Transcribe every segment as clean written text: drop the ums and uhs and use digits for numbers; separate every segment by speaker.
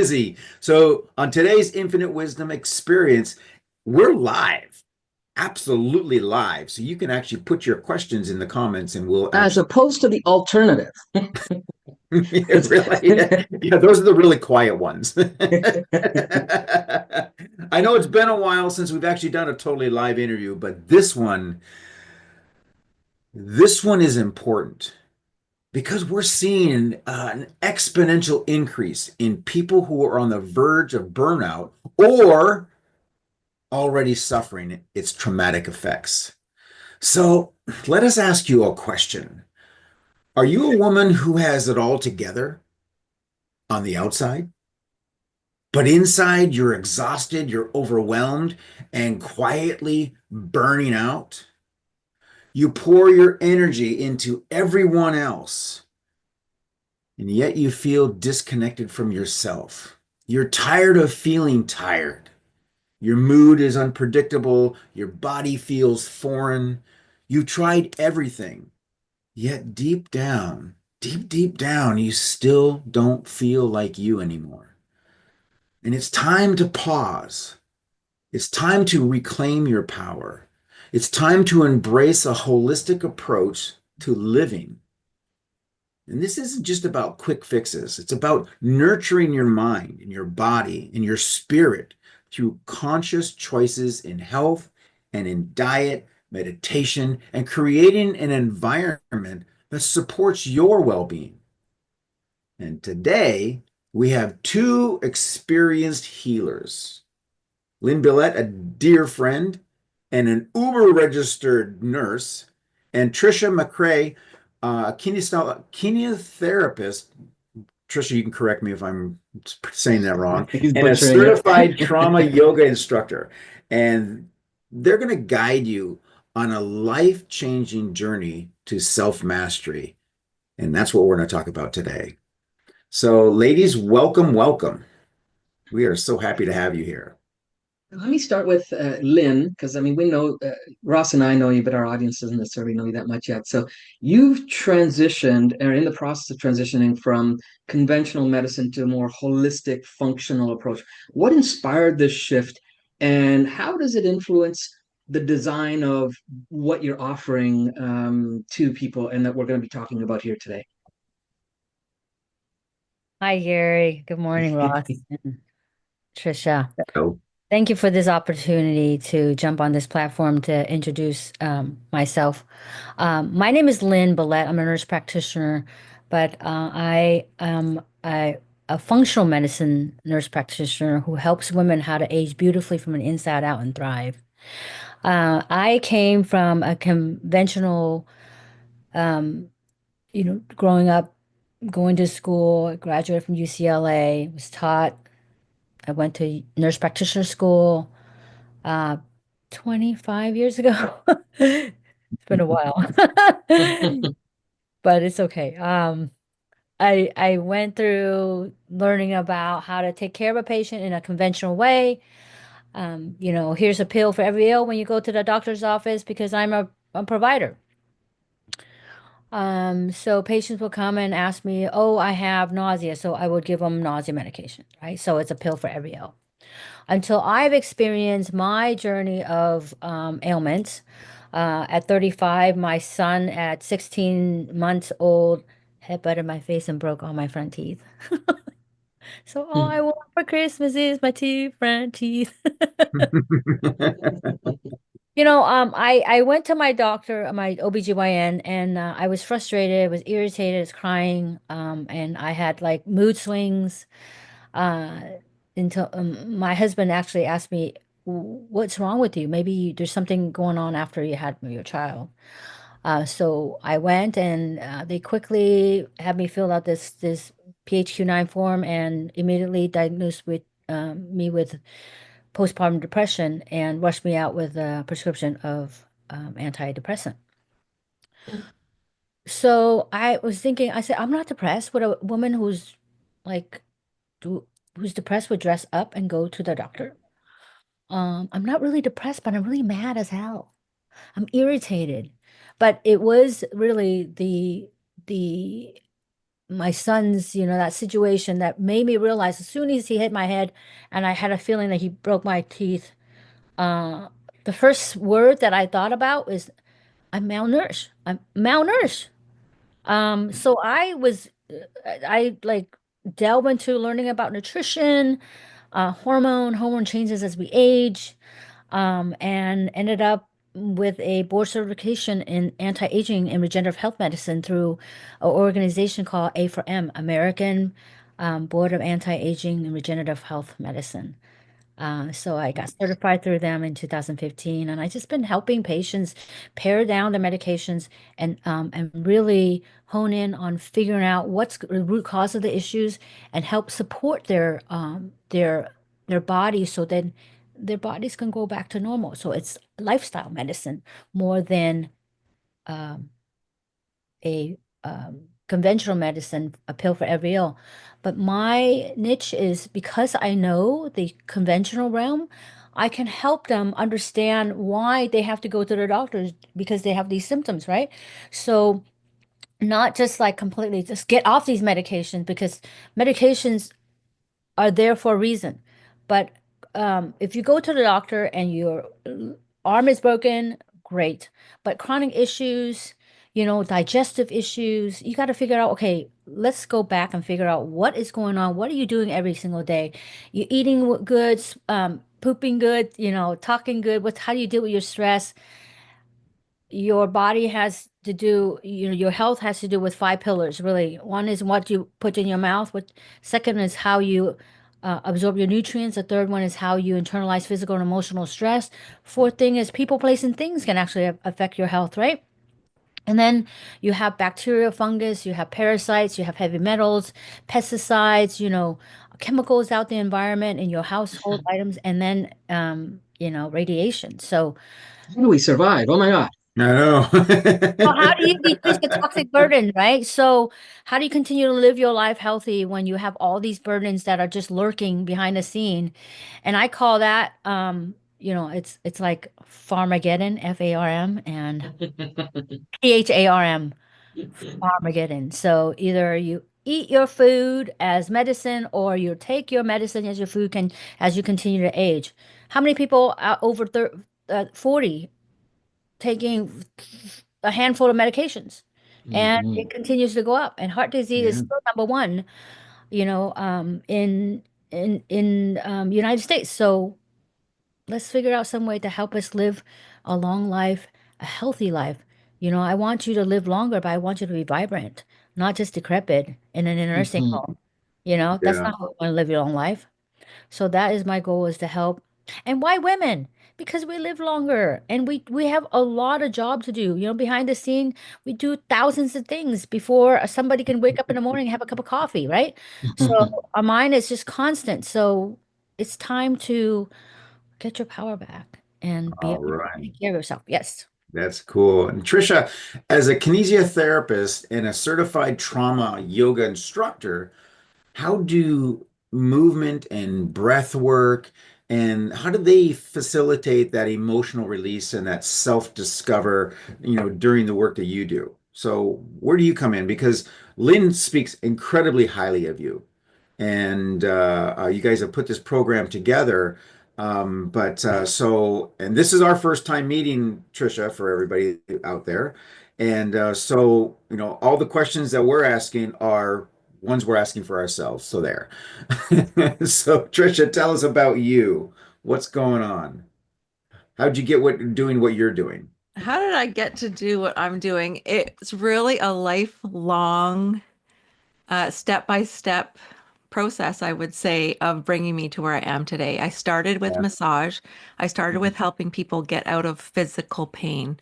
Speaker 1: Izzy. So, on today's Infinite Wisdom Experience, we're live, absolutely live. So, you can actually put your questions in the comments and we'll
Speaker 2: As
Speaker 1: actually,
Speaker 2: opposed to the alternative.
Speaker 1: yeah, really, yeah, those are the really quiet ones. I know it's been a while since we've actually done a totally live interview, but this one is important because we're seeing an exponential increase in people who are on the verge of burnout or already suffering its traumatic effects. So let us ask you a question. Are you a woman who has it all together on the outside, but inside you're exhausted, you're overwhelmed, and quietly burning out? You pour your energy into everyone else, and yet you feel disconnected from yourself. You're tired of feeling tired. Your mood is unpredictable. Your body feels foreign. You tried everything, yet deep down, you still don't feel like you anymore. And it's time to pause. It's time to reclaim your power. It's time to embrace a holistic approach to living. And this isn't just about quick fixes. It's about nurturing your mind and your body and your spirit through conscious choices in health and in diet, meditation, and creating an environment that supports your well being. And today, we have two experienced healers, Lynn Billet, a dear friend and an Uber registered nurse, and Tricia McCrea, kinesiotherapist. Tricia, you can correct me if I'm saying that wrong,
Speaker 2: He's
Speaker 1: and a
Speaker 2: butchering
Speaker 1: certified trauma
Speaker 2: it.
Speaker 1: yoga instructor. And they're going to guide you on a life changing journey to self mastery. And that's what we're going to talk about today. So, ladies, welcome, welcome. We are so happy to have you here.
Speaker 2: Let me start with Lynn, because I mean, we know Ross and I know you, but our audience doesn't necessarily know you that much yet. So you've transitioned, or in the process of transitioning from conventional medicine to a more holistic, functional approach. What inspired this shift, and how does it influence the design of what you're offering to people, and that we're going to be talking about here today?
Speaker 3: Hi, Gary. Good morning, Ross and Tricia.
Speaker 1: So,
Speaker 3: Thank you for this opportunity to jump on this platform to introduce myself. My name is Lynn Billet. I'm a nurse practitioner, but I am a functional medicine nurse practitioner who helps women how to age beautifully from an inside out and thrive. I came from a conventional, um, growing up, going to school, I graduated from UCLA, was taught. I went to nurse practitioner school uh, 25 years ago. It's been a while, but it's okay. I went through learning about how to take care of a patient in a conventional way. Here's a pill for every ill when you go to the doctor's office because I'm a provider. So patients will come and ask me, "Oh, I have nausea," so I would give them nausea medication, right? So it's a pill for every ill. Until I've experienced my journey of ailments. At 35, my son at 16 months old headbutted my face and broke all my front teeth. So all I want for Christmas is my two front teeth. I went to my doctor, my OBGYN, and I was frustrated, I was irritated, I was crying, and I had like mood swings. Uh, until my husband actually asked me, "What's wrong with you? Maybe there's something going on after you had your child." So I went, and they quickly had me fill out this PHQ-9 form and immediately diagnosed with me with postpartum depression and rushed me out with a prescription of antidepressant. So I was thinking, I said, I'm not depressed. Would a woman like do, who's depressed would dress up and go to the doctor? I'm not really depressed, but I'm really mad as hell. I'm irritated. But it was really the my son's, that situation that made me realize as soon as he hit my head and I had a feeling that he broke my teeth, uh, the first word that I thought about is I'm malnourished. I'm malnourished. So I like delve into learning about nutrition, hormone changes as we age, and ended up with a board certification in anti-aging and regenerative health medicine through an organization called A4M, American Board of Anti-Aging and Regenerative Health Medicine. So I got certified through them in 2015, and I just been helping patients pare down the medications and really hone in on figuring out what's the root cause of the issues and help support their bodies so then their bodies can go back to normal. So it's lifestyle medicine more than um, a conventional medicine, a pill for every ill. But my niche is because I know the conventional realm, I can help them understand why they have to go to their doctors because they have these symptoms, right? So not just like completely just get off these medications because medications are there for a reason. But if you go to the doctor and your arm is broken, great. But chronic issues, digestive issues, you got to figure out, okay, let's go back and figure out what is going on. What are you doing every single day? You eating good, pooping good, talking good. How do you deal with your stress? Your body has to do, your health has to do with five pillars, really. One is what you put in your mouth. Second is how you absorb your nutrients. The third one is how you internalize physical and emotional stress. Fourth thing is people, place, and things can actually affect your health, right? And then you have bacteria, fungus, you have parasites, you have heavy metals, pesticides, chemicals out the environment in your household items, and then radiation. So
Speaker 2: How do we survive? Oh my God.
Speaker 1: I know.
Speaker 3: well, how do you decrease the toxic burden, right? So, how do you continue to live your life healthy when you have all these burdens that are just lurking behind the scene? And I call that, it's like Farmageddon, Farm, and Pharm, Farmageddon. So either you eat your food as medicine, or you take your medicine as your food can as you continue to age. How many people over 40 taking a handful of medications and
Speaker 2: Mhm.
Speaker 3: it continues to go up and heart disease is
Speaker 2: Yeah.
Speaker 3: still number one in United States. So let's figure out some way to help us live a long life, a healthy life. I want you to live longer, but I want you to be vibrant, not just decrepit in a nursing
Speaker 2: Mhm.
Speaker 3: home. That's
Speaker 1: Yeah.
Speaker 3: not how we want to live your long life. So that is my goal, is to help. And why women? Because we live longer and we have a lot of job to do. Behind the scene, we do thousands of things before somebody can wake up in the morning and have a cup of coffee, right? So our mind is just constant. So it's time to get your power back and be
Speaker 1: All
Speaker 3: able to
Speaker 1: right.
Speaker 3: take care of yourself. Yes.
Speaker 1: That's cool. And Tricia, as a kinesiotherapist and a certified trauma yoga instructor, how do movement and breath work and how do they facilitate that emotional release and that self-discover, during the work that you do? So where do you come in? Because Lynn speaks incredibly highly of you, and you guys have put this program together. And this is our first time meeting, Tricia, for everybody out there. And all the questions that we're asking are ones we're asking for ourselves. So there. So, Tricia, tell us about you. What's going on? How'd you get doing what you're doing?
Speaker 4: How did I get to do what I'm doing? It's really a lifelong, step-by-step process, I would say, of bringing me to where I am today. I started with
Speaker 1: Yeah.
Speaker 4: massage. I started with helping people get out of physical pain.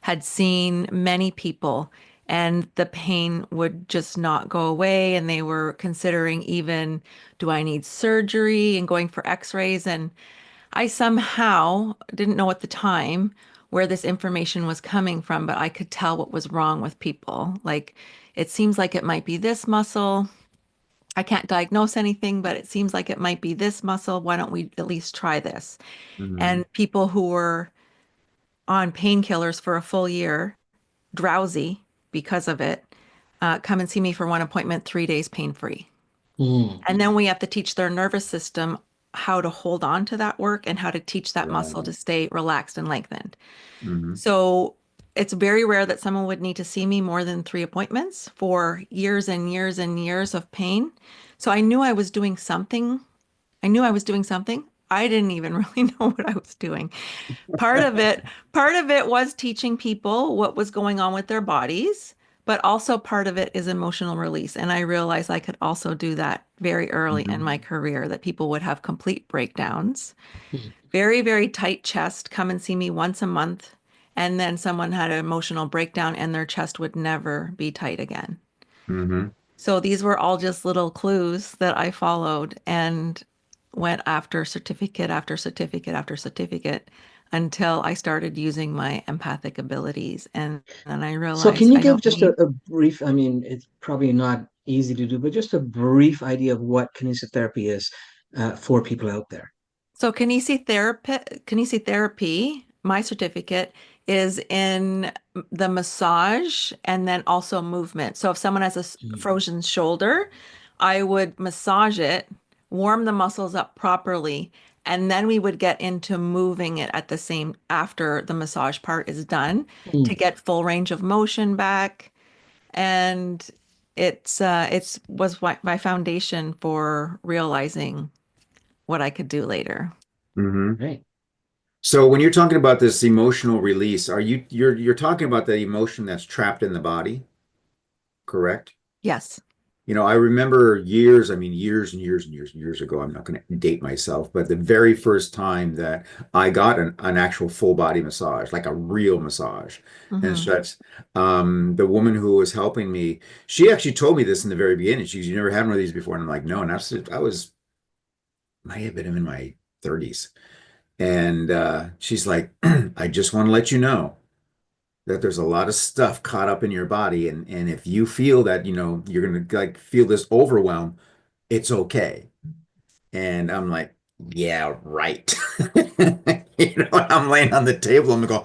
Speaker 4: Had seen many people, and the pain would just not go away. And they were considering even, do I need surgery and going for x-rays? And I somehow didn't know at the time where this information was coming from, but I could tell what was wrong with people. Like, it seems like it might be this muscle. I can't diagnose anything, but it seems like it might be this muscle. Why don't we at least try this?
Speaker 1: Mhm.
Speaker 4: And people who were on painkillers for a full year, drowsy because of it, come and see me for one appointment, 3 days pain-free.
Speaker 2: Mm.
Speaker 4: And then we have to teach their nervous system how to hold on to that work and how to teach that muscle
Speaker 1: Right.
Speaker 4: to stay relaxed and lengthened.
Speaker 1: Mm-hmm.
Speaker 4: So it's very rare that someone would need to see me more than 3 appointments for years and years and years of pain. So I knew I was doing something. I knew I was doing something. I didn't even really know what I was doing. Part of it, part of it was teaching people what was going on with their bodies, but also part of it is emotional release. And I realized I could also do that very early in
Speaker 1: Mm-hmm.
Speaker 4: my career, that people would have complete breakdowns,
Speaker 2: Mm.
Speaker 4: very, very tight chest, come and see me once a month. And then someone had an emotional breakdown and their chest would never be tight again.
Speaker 1: Mm-hmm.
Speaker 4: So these were all just little clues that I followed and went after certificate after certificate after certificate until I started using my empathic abilities. And then I
Speaker 2: So can
Speaker 4: realized
Speaker 2: you
Speaker 4: I
Speaker 2: give
Speaker 4: don't
Speaker 2: just
Speaker 4: need.
Speaker 2: a brief, I mean, it's probably not easy to do, but just a brief idea of what kinesiotherapy is for people out there?
Speaker 4: So kinesiotherapy, my certificate is in the massage and then also movement. So if someone has a
Speaker 2: Mm.
Speaker 4: frozen shoulder, I would massage it, warm the muscles up properly, and then we would get into moving it at the same after the massage part is done to
Speaker 2: Mm.
Speaker 4: get full range of motion back. And it's was my foundation for realizing what I could do later.
Speaker 1: Mm-hmm.
Speaker 2: Right.
Speaker 1: So when you're talking about this emotional release, you're talking about the emotion that's trapped in the body, correct?
Speaker 4: Yes.
Speaker 1: I remember years, I mean, years and years and years and years ago, I'm not going to date myself, but the very first time that I got an actual full body massage, like a real massage and
Speaker 4: Hmm.
Speaker 1: such, the woman who was helping me, she actually told me this in the very beginning. She goes, "You never had one of these before." And I'm like, "No." And might have been in my 30s. And she's like, "I just want to let you know that there's a lot of stuff caught up in your body, and if you feel that, you're gonna like feel this overwhelm, it's okay." And I'm like, "Yeah, right." I'm laying on the table, I'm going,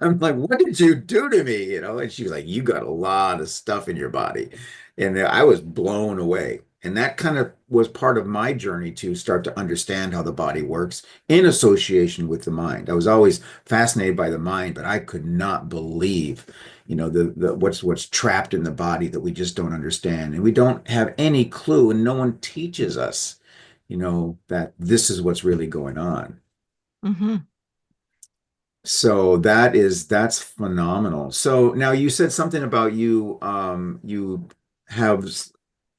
Speaker 1: I'm like, "What did you do to me?" And she was like, "You got a lot of stuff in your body." And I was blown away. And that kind of was part of my journey to start to understand how the body works in association with the mind. I was always fascinated by the mind, but I could not believe, the what's trapped in the body that we just don't understand. And we don't have any clue, and no one teaches us, that this is what's really going on.
Speaker 4: Hmm.
Speaker 1: So that's phenomenal. So now you said something about you have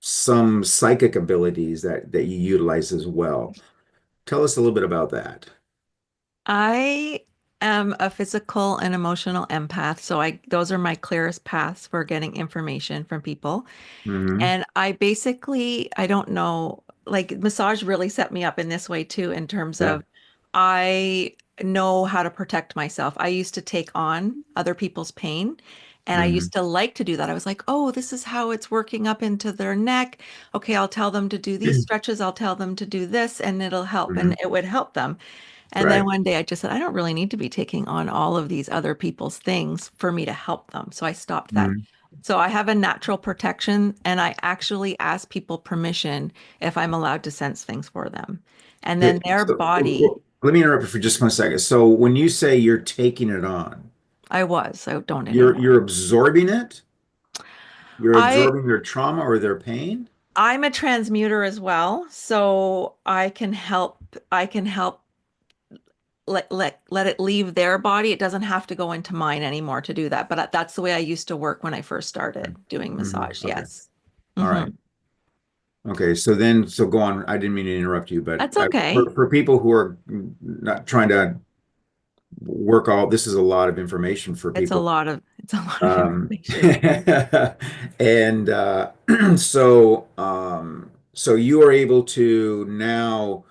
Speaker 1: some psychic abilities that you utilize as well. Tell us a little bit about that.
Speaker 4: I am a physical and emotional empath, so I those are my clearest paths for getting information from people.
Speaker 1: Hmm.
Speaker 4: And I don't know, like massage really set me up in this way too, in terms
Speaker 1: Yeah.
Speaker 4: of I know how to protect myself. I used to take on other people's pain. And I
Speaker 1: Hmm.
Speaker 4: used to like to do that. I was like, oh, this is how it's working up into their neck. Okay, I'll tell them to do these stretches. I'll tell them to do this, and it'll help.
Speaker 1: Hmm.
Speaker 4: And it would help them. And then
Speaker 1: Right.
Speaker 4: one day I just said, I don't really need to be taking on all of these other people's things for me to help them. So I stopped that.
Speaker 1: Hmm.
Speaker 4: So I have a natural protection and I actually ask people permission if I'm allowed to sense things for them. And then
Speaker 1: Okay,
Speaker 4: their
Speaker 1: so
Speaker 4: body,
Speaker 1: let me interrupt you for just 1 second. So when you say you're taking it on,
Speaker 4: I don't
Speaker 1: you're
Speaker 4: anymore.
Speaker 1: you're absorbing it? You're
Speaker 4: I
Speaker 1: absorbing their trauma or their pain?
Speaker 4: I'm a transmuter as well, so I can help let it leave their body. It doesn't have to go into mine anymore to do that. But that's the way I used to work when I first started doing
Speaker 1: Hmm.
Speaker 4: massage.
Speaker 1: Okay.
Speaker 4: Yes.
Speaker 1: All
Speaker 4: Hmm.
Speaker 1: right. Okay, so go on. I didn't mean to interrupt you, but
Speaker 4: That's okay.
Speaker 1: for people who are not trying to this is a lot of information for people.
Speaker 4: It's a lot of
Speaker 1: Um,
Speaker 4: information.
Speaker 1: and so you are able to now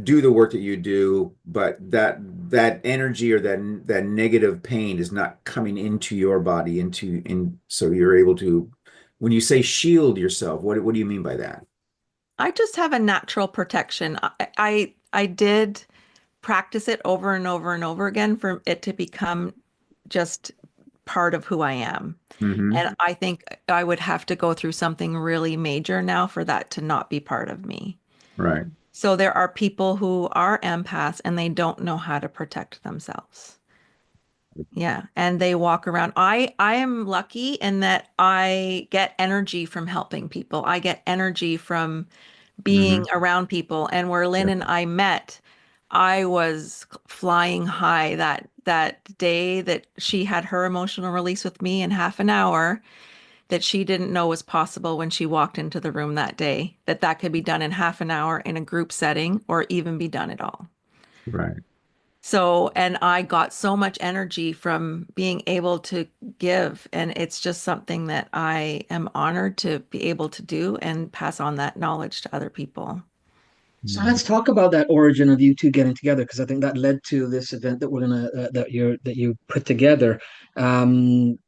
Speaker 1: do the work that you do, but that energy or that negative pain is not coming into your body so you're able to, when you say shield yourself, what do you mean by that?
Speaker 4: I just have a natural protection. I did practice it over and over and over again for it to become just part of who I am.
Speaker 1: Hmm.
Speaker 4: And I think I would have to go through something really major now for that to not be part of me.
Speaker 1: Right.
Speaker 4: So there are people who are empaths and they don't know how to protect themselves. Yeah, and they walk around. I am lucky in that I get energy from helping people. I get energy from being
Speaker 1: Hmm.
Speaker 4: around people. And where Lynn
Speaker 1: Yeah.
Speaker 4: and I met, I was flying high that day that she had her emotional release with me in half an hour that she didn't know was possible when she walked into the room that day, that that could be done in half an hour in a group setting or even be done at all.
Speaker 1: Right.
Speaker 4: So, and I got so much energy from being able to give. And it's just something that I am honored to be able to do and pass on that knowledge to other people.
Speaker 2: So let's talk about that origin of you two getting together, because I think that led to this event that we're gonna that you put together. Um,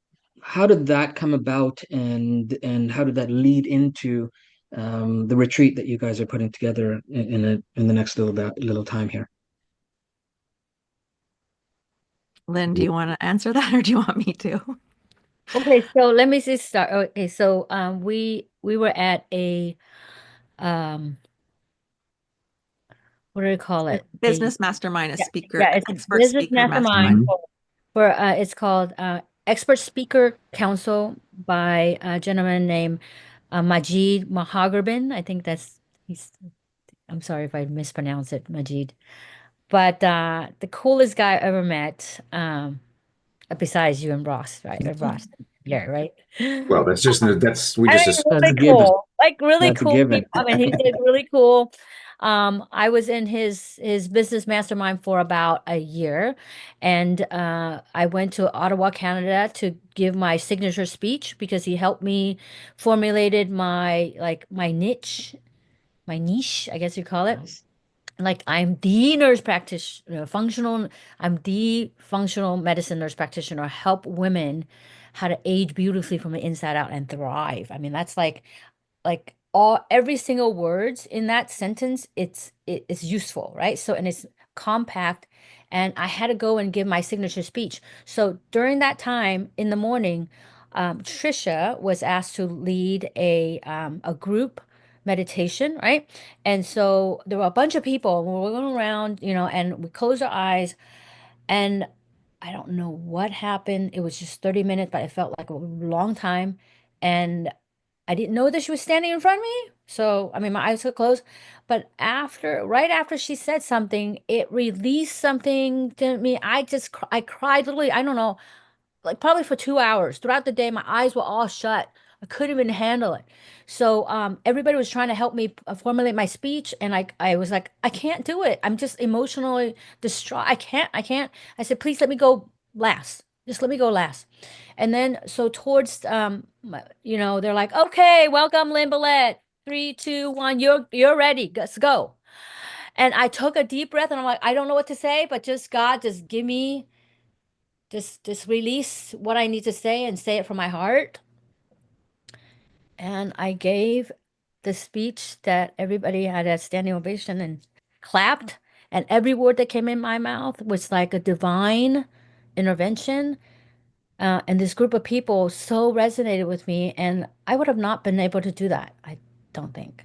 Speaker 2: how did that come about, and how did that lead into the retreat that you guys are putting together in the next little time here?
Speaker 4: Lynn, do you want to answer that or do you want me to?
Speaker 3: Okay, so let me just start. Okay, so we were at a um what do we call it? A
Speaker 4: Business mastermind, a
Speaker 3: yeah,
Speaker 4: speaker,
Speaker 3: yeah, it's a
Speaker 4: expert
Speaker 3: business
Speaker 4: speaker
Speaker 3: mastermind
Speaker 4: mastermind.
Speaker 1: Hmm.
Speaker 3: for it's called Expert Speaker Council by a gentleman named Majid Mahagarbin. I think that's he's I'm sorry if I mispronounce it, Majid. But the coolest guy I ever met, besides you and Ross, right? Ross, yeah, right?
Speaker 1: Well, that's we
Speaker 3: I
Speaker 1: just
Speaker 3: mean,
Speaker 2: That's a
Speaker 3: really
Speaker 2: given.
Speaker 3: cool. Like really
Speaker 2: That's a
Speaker 3: cool
Speaker 2: given.
Speaker 3: people. I mean, he's just really cool. I was in his business mastermind for about a year, and I went to Ottawa, Canada, to give my signature speech because he helped me formulated my like my niche, I guess you call it.
Speaker 2: Nice.
Speaker 3: Like I'm the nurse practitioner, I'm the functional medicine nurse practitioner, help women how to age beautifully from the inside out and thrive. I mean, that's like all every single words in that sentence, it's useful, right? So and it's compact, and I had to go and give my signature speech. So during that time in the morning, Tricia was asked to lead a group meditation, right? And so there were a bunch of people, and we were going around, and we closed our eyes, and I don't know what happened. It was just 30 minutes, but it felt like a long time. And I didn't know that she was standing in front of me. So, I mean, my eyes were closed. But right after she said something, it released something to me. I cried literally, I don't know, like probably for 2 hours throughout the day. My eyes were all shut. I couldn't even handle it. So everybody was trying to help me formulate my speech, and I was like, I can't do it. I'm just emotionally distraught. I can't. I said, please let me go last. Just let me go last. And then so towards they're like, okay, welcome, Lynn Billet. 3, 2, 1, you're ready. Let's go. And I took a deep breath, and I'm like, I don't know what to say, but just God, just give me just release what I need to say and say it from my heart. And I gave the speech that everybody had a standing ovation and clapped. And every word that came in my mouth was like a divine intervention. And this group of people so resonated with me, and I would have not been able to do that, I don't think.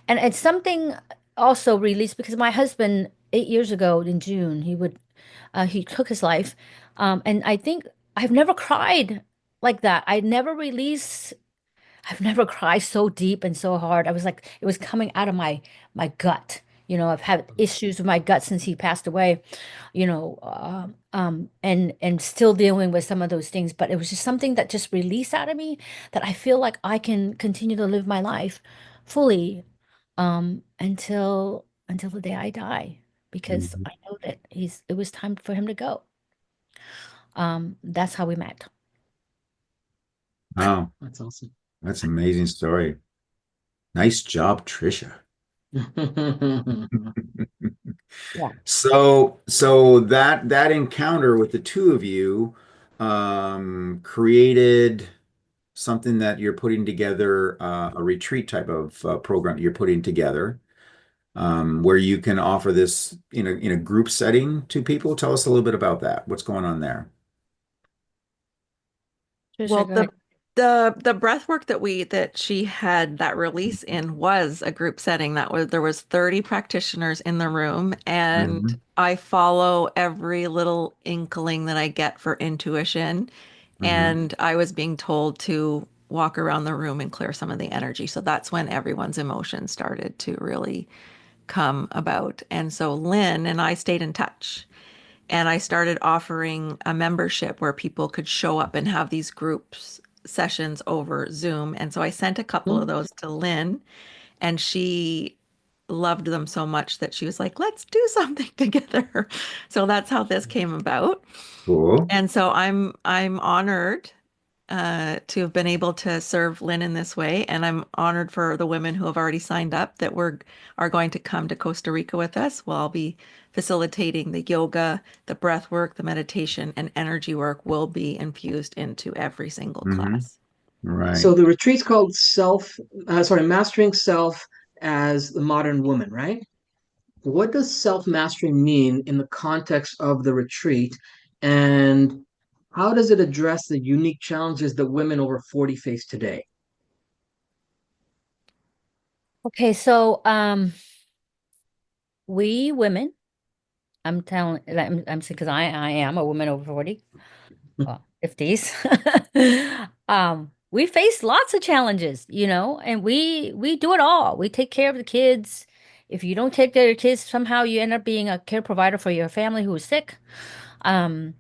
Speaker 3: And it's something also released because my husband, 8 years ago in June, he took his life. And I think I've never cried like that. I've never cried so deep and so hard. I was like, it was coming out of my gut. I've had issues with my gut since he passed away, and still dealing with some of those things. But it was just something that just released out of me that I feel like I can continue to live my life fully, until the day I die, because
Speaker 1: Hmm.
Speaker 3: I know that it was time for him to go. That's how we met.
Speaker 1: Wow,
Speaker 2: That's awesome.
Speaker 1: that's an amazing story. Nice job, Tricia.
Speaker 3: Yeah.
Speaker 1: So that encounter with the two of you created something that you're putting together, a retreat type of program you're putting together, where you can offer this in a group setting to people. Tell us a little bit about that. What's going on there?
Speaker 3: Tricia,
Speaker 4: Well,
Speaker 3: go ahead.
Speaker 4: the breath work that she had that release in was a group setting. There was 30 practitioners in the room, and
Speaker 1: Hmm.
Speaker 4: I follow every little inkling that I get for intuition.
Speaker 1: Hmm.
Speaker 4: And I was being told to walk around the room and clear some of the energy. So that's when everyone's emotions started to really come about. And so Lynn and I stayed in touch. And I started offering a membership where people could show up and have these groups sessions over Zoom. And so I sent a couple of
Speaker 2: Hmm.
Speaker 4: those to Lynn, and she loved them so much that she was like, let's do something together. So that's how this came about.
Speaker 1: Cool.
Speaker 4: And so I'm honored to have been able to serve Lynn in this way, and I'm honored for the women who have already signed up that are going to come to Costa Rica with us. Well, I'll be facilitating the yoga, the breath work, the meditation, and energy work will be infused into every single
Speaker 1: Hmm.
Speaker 4: class.
Speaker 1: Right.
Speaker 2: So the retreat's called Mastering Self as the Modern Woman, right? What does self mastery mean in the context of the retreat? And how does it address the unique challenges that women over 40 face today?
Speaker 3: Okay, so we women, I'm saying because I am a woman over 40, well, 50s. We face lots of challenges, and we do it all. We take care of the kids. If you don't take care of your kids, somehow you end up being a care provider for your family who is sick. Um,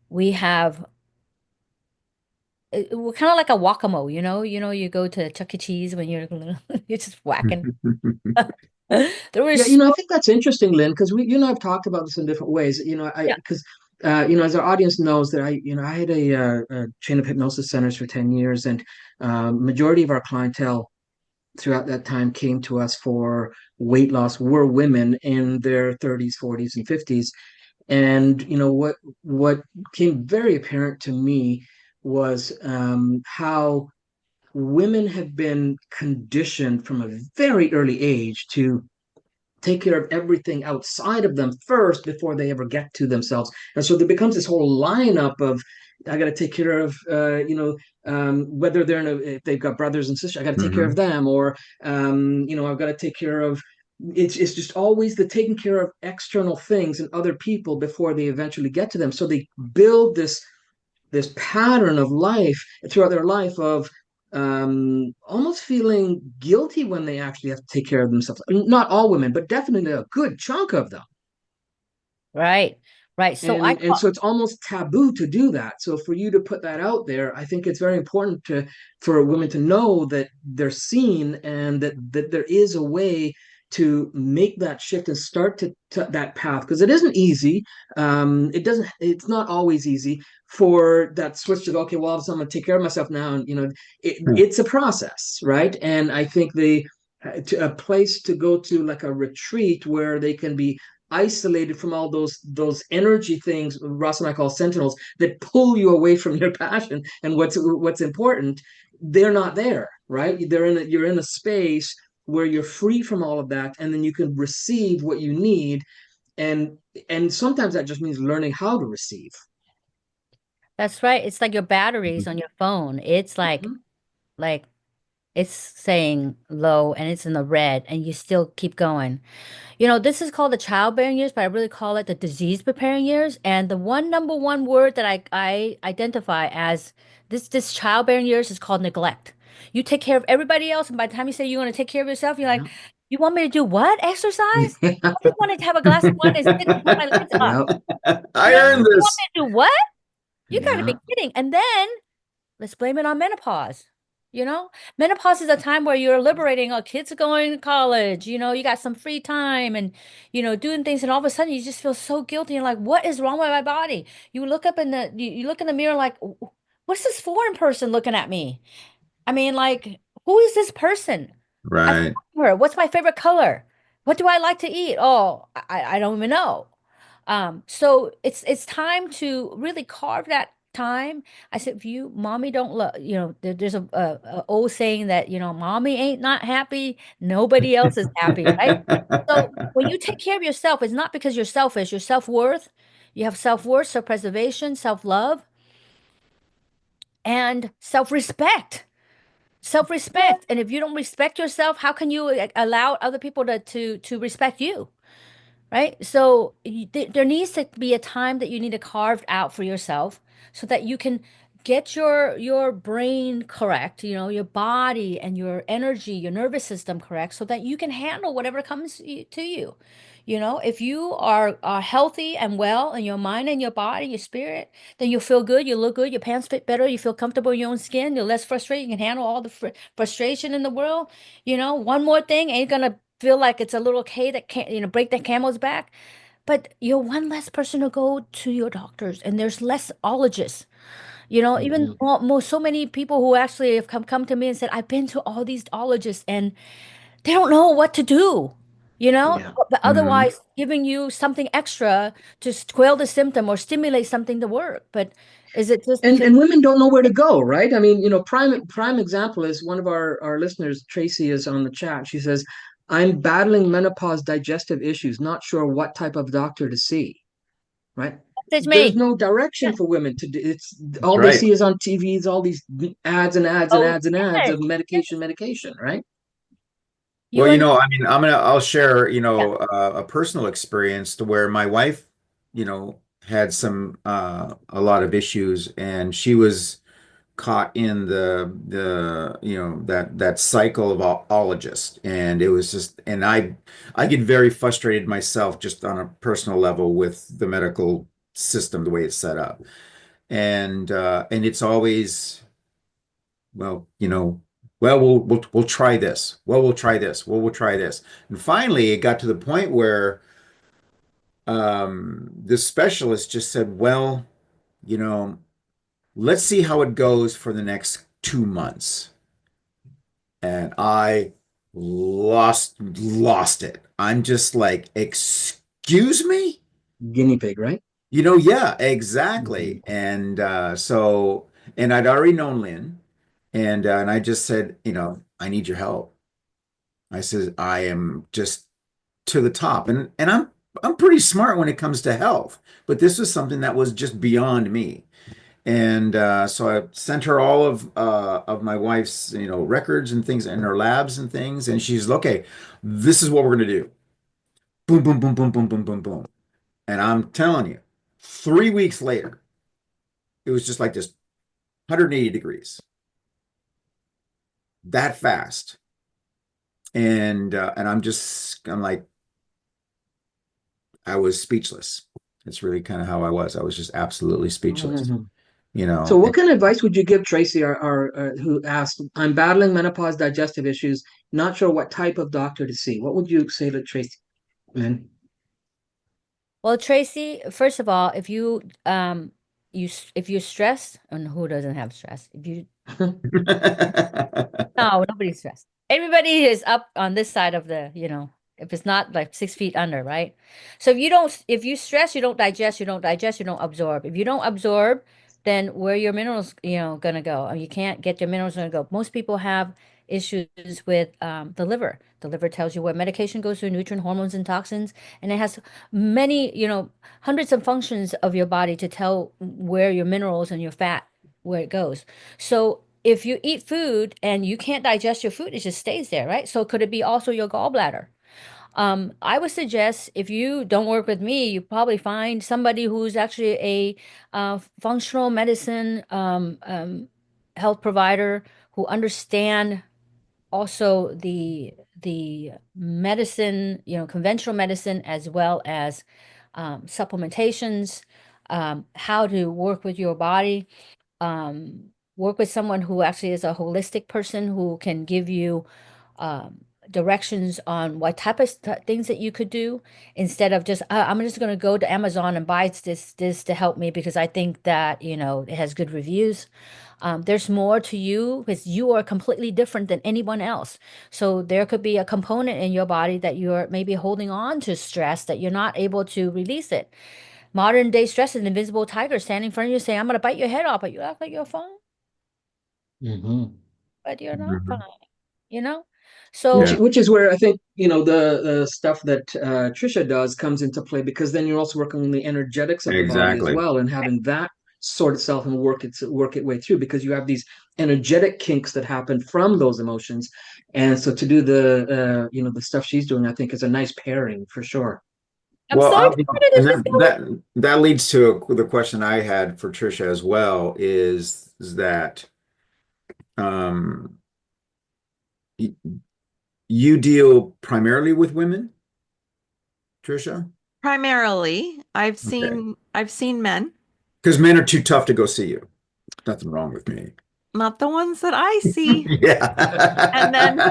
Speaker 3: we have we're kind of like a whack-a-mole, you go to Chuck E. Cheese when you're you're just whacking. There
Speaker 2: Yeah,
Speaker 3: was
Speaker 2: I think that's interesting, Lynn, because you and I have talked about this in different ways.
Speaker 3: yeah.
Speaker 2: Because as our audience knows that I had a chain of hypnosis centers for 10 years, and majority of our clientele throughout that time came to us for weight loss were women in their 30s, 40s, and 50s. And what became very apparent to me was how women have been conditioned from a very early age to take care of everything outside of them first before they ever get to themselves. And so there becomes this whole lineup of I got to take care of whether if they've got brothers and sisters, I got to take care of
Speaker 1: Hmm.
Speaker 2: them, or I've got to take care of. It's just always the taking care of external things and other people before they eventually get to them. So they build this pattern of life throughout their life of almost feeling guilty when they actually have to take care of themselves. Not all women, but definitely a good chunk of them.
Speaker 3: Right. Right. So
Speaker 2: And so it's almost taboo to do that. So for you to put that out there, I think it's very important for women to know that they're seen and that there is a way to make that shift and start to that path because it isn't easy. It's not always easy for that switch to go, okay, well, I'm going to take care of myself now. And, it's a process, right? And I think a place to go to like a retreat where they can be isolated from all those energy things Ross and I call sentinels that pull you away from your passion and what's important. They're not there, right? You're in a space where you're free from all of that, and then you can receive what you need, and and sometimes that just means learning how to receive.
Speaker 3: That's right. It's like your batteries on your phone. It's
Speaker 2: Mhm.
Speaker 3: like it's saying low and it's in the red and you still keep going. This is called the childbearing years, but I really call it the disease preparing years. And the number one word that I identify as this childbearing years is called neglect. You take care of everybody else, and by the time you say you want to take care of yourself, you're like, you want me to do what? Exercise? I just wanted to have a glass of wine and sit and put my legs up.
Speaker 2: Yep.
Speaker 1: I
Speaker 2: Yeah.
Speaker 1: earned
Speaker 3: You want
Speaker 1: this.
Speaker 3: me to do what? You got to
Speaker 2: Yeah.
Speaker 3: be kidding. And then let's blame it on menopause. Menopause is a time where you're liberating. Oh, kids are going to college. You got some free time and, doing things. And all of a sudden you just feel so guilty and like, what is wrong with my body? You look up you look in the mirror like, what's this foreign person looking at me? I mean, like, who is this person? I've
Speaker 1: Right.
Speaker 3: forgotten her. What's my favorite color? What do I like to eat? Oh, I don't even know. So it's time to really carve that time. I said, if mommy don't love, there's a old saying that, mommy ain't not happy, nobody else is happy, right? So when you take care of yourself, it's not because you're selfish, your self-worth, you have self-worth, self-preservation, self-love. and self-respect. Self-respect. And if you don't respect yourself, how can you allow other people to respect you? Right? So there needs to be a time that you need to carve out for yourself so that you can get your brain correct, your body and your energy, your nervous system correct, so that you can handle whatever comes to you. If you are healthy and well in your mind and your body, your spirit, then you'll feel good, you look good, your pants fit better, you feel comfortable in your own skin, you're less frustrated, you can handle all the frustration in the world. One more thing ain't gonna feel like it's a little K that can't, break the camel's back. But you're one less person to go to your doctors, and there's less ologists. Even
Speaker 2: Mhm.
Speaker 3: so many people who actually have come to me and said, I've been to all these ologists, and they don't know what to do.
Speaker 2: Yeah.
Speaker 3: But
Speaker 1: Mhm.
Speaker 3: otherwise giving you something extra to quell the symptom or stimulate something to work. But is it just
Speaker 2: And
Speaker 3: because?
Speaker 2: women don't know where to go, right? I mean, prime example is one of our listeners, Tracy, is on the chat. She says, "I'm battling menopause digestive issues, not sure what type of doctor to see." Right?
Speaker 3: It's
Speaker 2: There's
Speaker 3: me.
Speaker 2: no direction for women to do. It's
Speaker 1: That's
Speaker 2: all they
Speaker 1: right.
Speaker 2: see is on TVs, all these ads and ads and
Speaker 3: Oh,
Speaker 2: ads and ads
Speaker 3: yes.
Speaker 2: of medication, medication, right?
Speaker 1: Well,
Speaker 3: You and
Speaker 1: I mean, I'll share,
Speaker 3: yeah.
Speaker 1: a personal experience to where my wife, had a lot of issues, and she was caught in that cycle of ologist, and it was just, and I get very frustrated myself just on a personal level with the medical system, the way it's set up. And it's always, well, well, we'll try this. Well, we'll try this. Well, we'll try this. And finally, it got to the point where the specialist just said, well, you know, let's see how it goes for the next 2 months. And I lost it. I'm just like, excuse me?
Speaker 2: Guinea pig, right?
Speaker 1: Yeah,
Speaker 2: Mhm.
Speaker 1: exactly. And I'd already known Lynn, and I just said, I need your help. I said, I am just to the top. And I'm pretty smart when it comes to health, but this was something that was just beyond me. And so I sent her all of my wife's, records and things and her labs and things, and she's okay, this is what we're gonna do. Boom, boom, boom, boom, boom, boom, boom, boom. And I'm telling you, 3 weeks later, it was just like this 180 degrees, that fast. And I'm like, I was speechless. It's really kind of how I was. I was just absolutely speechless,
Speaker 2: Mhm.
Speaker 1: you
Speaker 2: So,
Speaker 1: know.
Speaker 2: what kind of advice would you give Tracy, who asked, "I'm battling menopause digestive issues, not sure what type of doctor to see"? What would you say to Tracy, Lynn?
Speaker 3: Well, Tracy, first of all, if you're stressed, and who doesn't have stress? If you No, nobody's stressed. Everybody is up on this side of if it's not like 6 feet under, right? So if you stress, you don't digest, you don't absorb. If you don't absorb, then where your minerals, gonna go? You can't get your minerals gonna go. Most people have issues with the liver. The liver tells you where medication goes through, nutrient, hormones, and toxins, and it has many, hundreds of functions of your body to tell where your minerals and your fat, where it goes. So if you eat food and you can't digest your food, it just stays there, right? So could it be also your gallbladder? I would suggest if you don't work with me, you probably find somebody who's actually a functional medicine health provider who understand also the medicine, conventional medicine as well as supplementations, how to work with your body, um, work with someone who actually is a holistic person who can give you um, directions on what type of things that you could do instead of just I'm just going to go to Amazon and buy this to help me because I think that it has good reviews. There's more to you because you are completely different than anyone else. So there could be a component in your body that you're maybe holding on to stress that you're not able to release it. Modern day stress is an invisible tiger standing in front of you saying, I'm going to bite your head off, but you act like you're fine,
Speaker 2: Mhm.
Speaker 3: but you're not fine,
Speaker 1: Mhm.
Speaker 3: you know?
Speaker 2: Which
Speaker 1: Yeah,
Speaker 3: So,
Speaker 2: which is where I think the stuff that Tricia does comes into play, because then you're also working on the energetics of the body as
Speaker 1: exactly.
Speaker 2: well, and having that sort itself and work its way through, because you have these energetic kinks that happen from those emotions. And so to do the stuff she's doing, I think is a nice pairing for sure.
Speaker 3: I'm
Speaker 1: Well,
Speaker 3: so excited
Speaker 1: and
Speaker 3: this is going.
Speaker 1: that leads to the question I had for Tricia as well is that um, y- you deal primarily with women, Tricia?
Speaker 4: Primarily,
Speaker 1: Okay.
Speaker 4: I've seen men,
Speaker 1: Because men are too tough to go see you. Nothing wrong with me.
Speaker 4: not the ones that I see. And then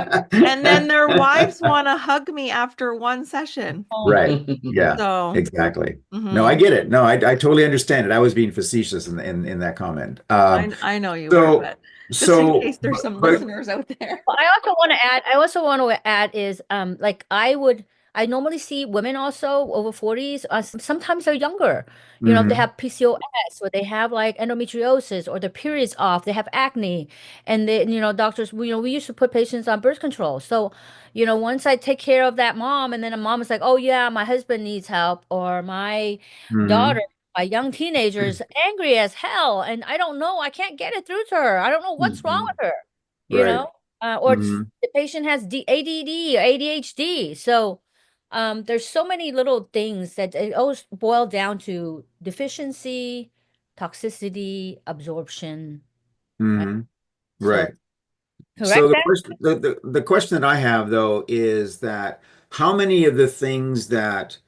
Speaker 4: and then their wives
Speaker 1: Yeah.
Speaker 4: want to hug me after one session.
Speaker 1: Right. Yeah,
Speaker 4: So,
Speaker 1: exactly. No, I
Speaker 4: mhm.
Speaker 1: get it. No, I totally understand it. I was being facetious in that comment.
Speaker 4: I know you were,
Speaker 1: So
Speaker 4: but just in
Speaker 1: so
Speaker 4: case there's some
Speaker 1: but
Speaker 4: listeners out there.
Speaker 3: I also want to add, is like I normally see women also over 40s, sometimes they're younger. You know, if they
Speaker 1: mhm,
Speaker 3: have PCOS or they have like endometriosis or their periods off, they have acne, and doctors, we used to put patients on birth control. So, once I take care of that mom, and then a mom is like, "Oh yeah, my husband needs help," or my daughter,
Speaker 1: mhm,
Speaker 3: my young teenager is angry as hell, and I don't know, I can't get it through to her. I don't know what's wrong
Speaker 1: mhm,
Speaker 3: with her, you
Speaker 1: right.
Speaker 3: know, or
Speaker 1: Mhm,
Speaker 3: the patient has ADD or ADHD. So there's so many little things that it always boil down to deficiency, toxicity, absorption, right?
Speaker 1: mhm,
Speaker 3: So
Speaker 1: right. So
Speaker 3: correct that?
Speaker 1: the question that I have though is that how many of the things that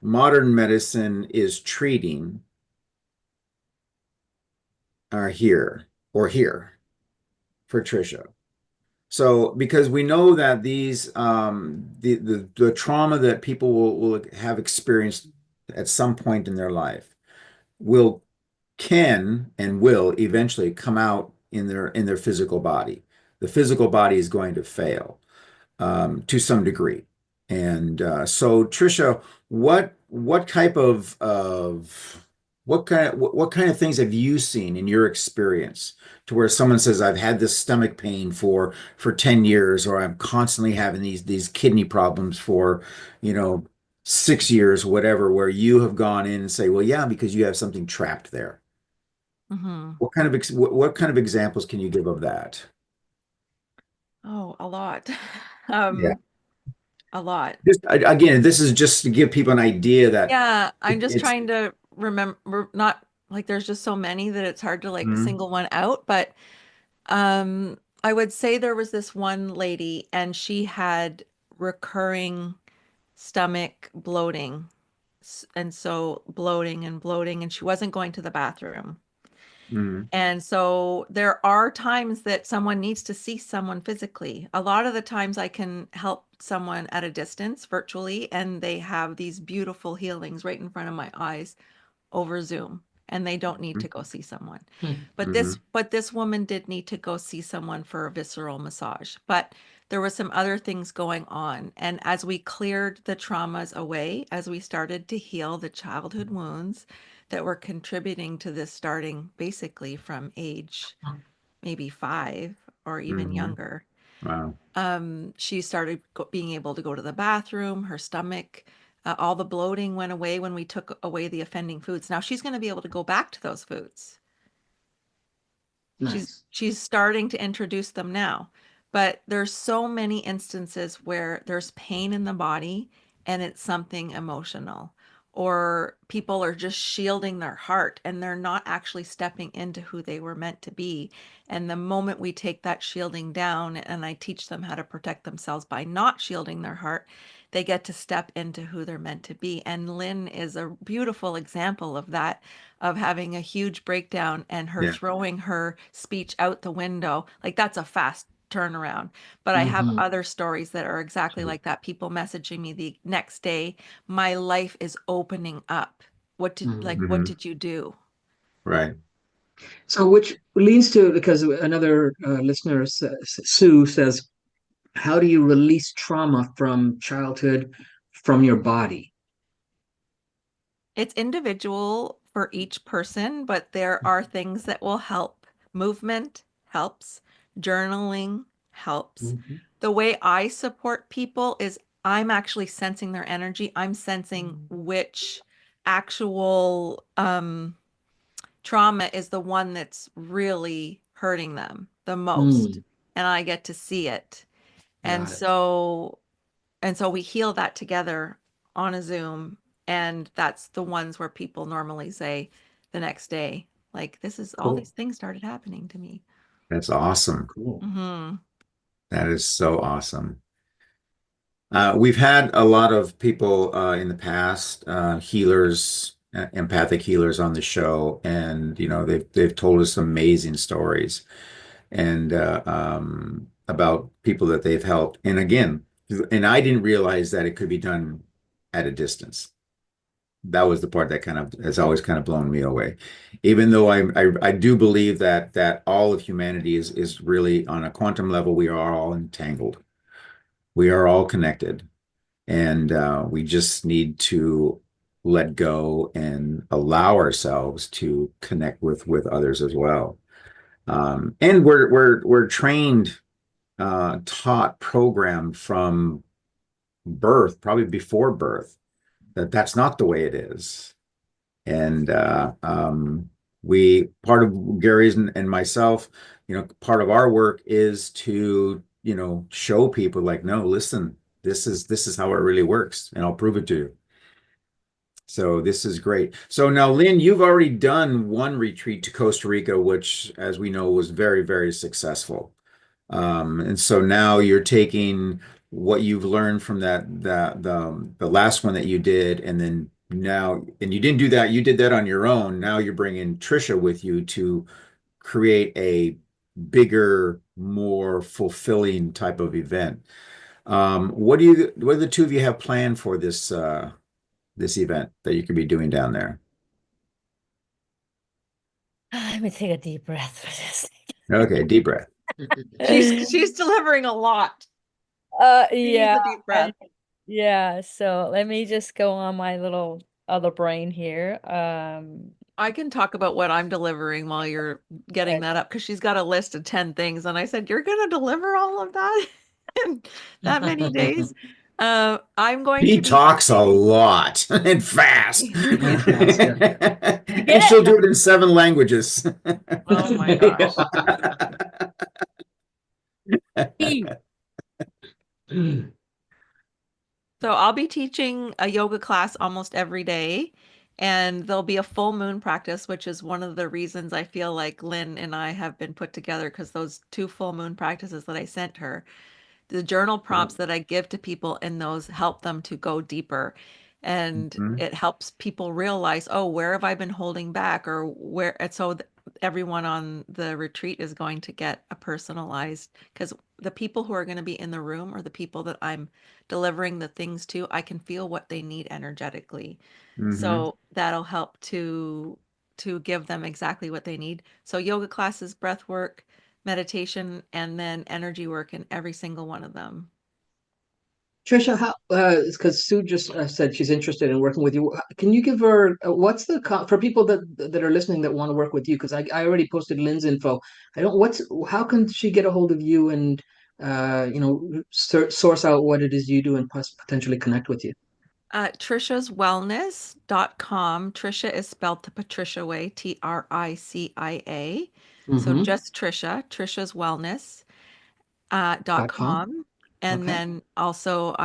Speaker 1: modern medicine is treating are here for Tricia? So, because we know that these the trauma that people will have experienced at some point in their life will can and will eventually come out in their physical body. The physical body is going to fail to some degree. And so, Tricia, what type of what kind of things have you seen in your experience to where someone says, I've had this stomach pain for 10 years, or I'm constantly having these kidney problems for, you know, 6 years, whatever, where you have gone in and say, well, yeah, because you have something trapped there.
Speaker 4: Hmm.
Speaker 1: What kind of examples can you give of that?
Speaker 4: Oh, a lot.
Speaker 1: Yeah.
Speaker 4: Um, a lot.
Speaker 1: Just again, this is just to give people an idea that
Speaker 4: Yeah, I'm just
Speaker 1: it's
Speaker 4: trying to remember, not like there's just so many that it's hard to like
Speaker 1: Mhm,
Speaker 4: single one out, but I would say there was this one lady and she had recurring stomach bloating. And so bloating and bloating, and she wasn't going to the bathroom.
Speaker 1: mhm,
Speaker 4: And so there are times that someone needs to see someone physically. A lot of the times I can help someone at a distance virtually, and they have these beautiful healings right in front of my eyes over Zoom, and they don't need to go see someone. But
Speaker 1: mhm,
Speaker 4: this woman did need to go see someone for a visceral massage. But there were some other things going on. And as we cleared the traumas away, as we started to heal the childhood wounds that were contributing to this starting basically from age maybe 5 or even
Speaker 1: mhm.
Speaker 4: younger,
Speaker 1: Wow.
Speaker 4: she started being able to go to the bathroom, her stomach, all the bloating went away when we took away the offending foods. Now she's going to be able to go back to those foods. She's
Speaker 2: Nice.
Speaker 4: she's starting to introduce them now. But there's so many instances where there's pain in the body and it's something emotional, or people are just shielding their heart and they're not actually stepping into who they were meant to be. And the moment we take that shielding down and I teach them how to protect themselves by not shielding their heart, they get to step into who they're meant to be. And Lynn is a beautiful example of that, of having a huge breakdown and her
Speaker 1: Yeah.
Speaker 4: throwing her speech out the window. Like that's a fast turnaround. But I have
Speaker 2: Hmm.
Speaker 4: other stories that are exactly like that. People messaging me the next day, my life is opening up. What
Speaker 1: Mhm.
Speaker 4: did you do?
Speaker 1: Right.
Speaker 2: So, which leads to, because another listener, Sue, says, how do you release trauma from childhood from your body?
Speaker 4: It's individual for each person, but there are things that will help. Movement helps, journaling helps.
Speaker 2: Mhm.
Speaker 4: The way I support people is I'm actually sensing their energy. I'm sensing which actual trauma is the one that's really hurting them the most.
Speaker 2: Mm,
Speaker 4: And I get to see it. And
Speaker 2: got it.
Speaker 4: so we heal that together on a Zoom. And that's the ones where people normally say the next day, like, this is all
Speaker 2: Cool.
Speaker 4: these things started happening to me.
Speaker 1: That's awesome.
Speaker 2: Cool.
Speaker 4: Hmm.
Speaker 1: That is so awesome. We've had a lot of people in the past, healers, empathic healers on the show, and they've told us amazing stories and about people that they've helped. And again, and I didn't realize that it could be done at a distance. That was the part that kind of has always kind of blown me away. Even though I do believe that all of humanity is really on a quantum level, we are all entangled. We are all connected, and we just need to let go and allow ourselves to connect with others as well. And we're trained, taught, programmed from birth, probably before birth, that that's not the way it is. And we part of Gary's and myself, part of our work is to, show people like, no, listen, this is how it really works, and I'll prove it to you. So this is great. So now, Lynn, you've already done one retreat to Costa Rica, which, as we know, was very, very successful. And so now you're taking what you've learned from the last one that you did, and then now, and you didn't do that, you did that on your own. Now you're bringing Tricia with you to create a bigger, more fulfilling type of event. What do the two of you have planned for this event that you could be doing down there?
Speaker 3: Let me take a deep breath for this.
Speaker 1: Okay, deep breath.
Speaker 4: She's delivering a lot. She needs
Speaker 3: Yeah,
Speaker 4: a deep breath.
Speaker 3: yeah. So let me just go on my little other brain here.
Speaker 4: I can talk about what I'm delivering while you're getting that up, because she's got a list of 10 things. And I said, you're going to deliver all of that in that many days? I'm going
Speaker 1: She
Speaker 4: to be
Speaker 1: talks a
Speaker 4: teaching.
Speaker 1: lot and fast.
Speaker 2: And fast, yeah.
Speaker 3: You
Speaker 1: And
Speaker 3: get
Speaker 1: she'll
Speaker 3: it?
Speaker 1: do it in 7 languages.
Speaker 4: Oh my gosh.
Speaker 3: E.
Speaker 4: So I'll be teaching a yoga class almost every day, and there'll be a full moon practice, which is one of the reasons I feel like Lynn and I have been put together, because those two full moon practices that I sent her, the journal prompts that I give to people in those help them to go deeper. And
Speaker 1: Mhm.
Speaker 4: it helps people realize, oh, where have I been holding back? Or where, and so everyone on the retreat is going to get a personalized, because the people who are going to be in the room are the people that I'm delivering the things to. I can feel what they need energetically.
Speaker 1: Mhm.
Speaker 4: So that'll help to give them exactly what they need. So yoga classes, breath work, meditation, and then energy work in every single one of them.
Speaker 2: Tricia, how because Sue just said she's interested in working with you. Can you give her what's the for people that are listening that want to work with you? Because I already posted Lynn's info. I don't what's how can she get a hold of you and source out what it is you do and potentially connect with you?
Speaker 4: Tricia'sWellness.com. Tricia is spelled the Patricia way, Tricia. So
Speaker 2: Mm-hmm.
Speaker 4: just Tricia's Wellness
Speaker 2: .com.
Speaker 4: .com. And
Speaker 2: Okay.
Speaker 4: then also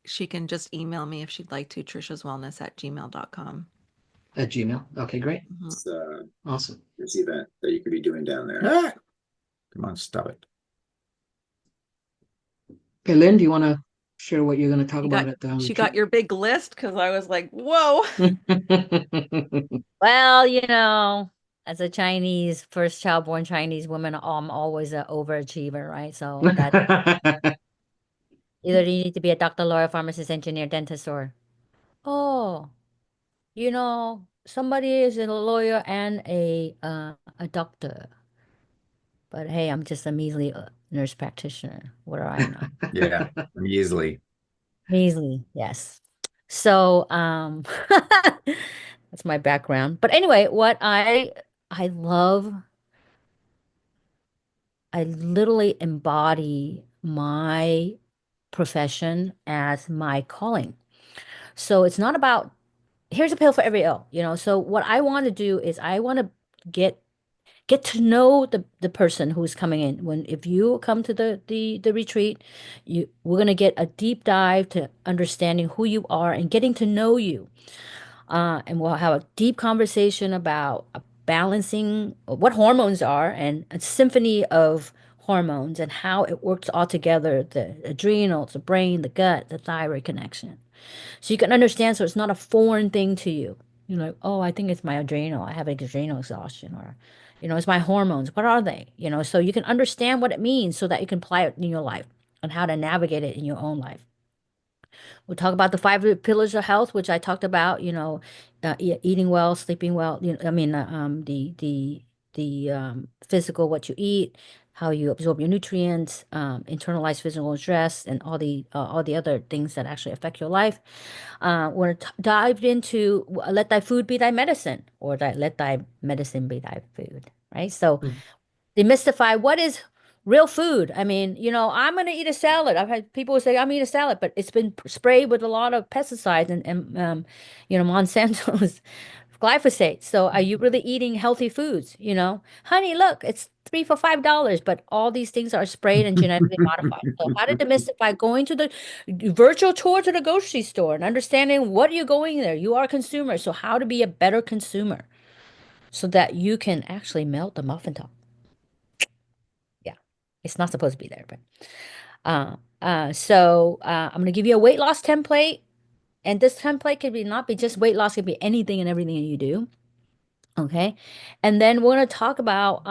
Speaker 4: she can just email me if she'd like to, Tricia's Wellness at gmail.com.
Speaker 2: At Gmail. Okay, great.
Speaker 4: Mhm.
Speaker 1: It's,
Speaker 2: Awesome.
Speaker 1: this event that you could be doing down there. Ah! Come on, stop it.
Speaker 2: Okay, Lynn, do you want to share what you're going to talk
Speaker 4: You
Speaker 2: about
Speaker 4: got
Speaker 2: at the
Speaker 4: she
Speaker 2: retreat?
Speaker 4: got your big list, because I was like, whoa.
Speaker 3: Well, as a Chinese, first child born Chinese woman, I'm always an overachiever, right? So that either you need to be a doctor, lawyer, pharmacist, engineer, dentist, or oh, somebody is a lawyer and a doctor. But hey, I'm just a measly nurse practitioner. What do I know?
Speaker 1: Yeah, easily.
Speaker 3: Measly, yes. So, that's my background. But anyway, what I love, I literally embody my profession as my calling. So it's not about here's a pill for every ill. So what I want to do is I want to get to know the person who's coming in. When if you come to the retreat, we're gonna get a deep dive to understanding who you are and getting to know you. And we'll have a deep conversation about balancing what hormones are and a symphony of hormones and how it works all together, the adrenals, the brain, the gut, the thyroid connection. So you can understand, so it's not a foreign thing to you. You're like, oh, I think it's my adrenal. I have adrenal exhaustion, or, it's my hormones. What are they? So you can understand what it means so that you can apply it in your life and how to navigate it in your own life. We'll talk about the five pillars of health, which I talked about, eating well, sleeping well, I mean, the physical, what you eat, how you absorb your nutrients, internalize physical stress, and all the other things that actually affect your life. We're dived into let thy food be thy medicine, or let thy medicine be thy food, right? So demystify what is real food. I mean, I'm going to eat a salad. I've had people say I'm eating a salad, but it's been sprayed with a lot of pesticides and Monsanto's glyphosate. So are you really eating healthy foods? Honey, look, it's three for $5, but all these things are sprayed and genetically modified. So how to demystify going to the virtual tour to the grocery store and understanding what you're going there. You are a consumer. So how to be a better consumer so that you can actually melt the muffin top. Yeah, it's not supposed to be there, but I'm gonna give you a weight loss template, and this template could be not be just weight loss, it could be anything and everything you do. Okay, and then we're gonna talk about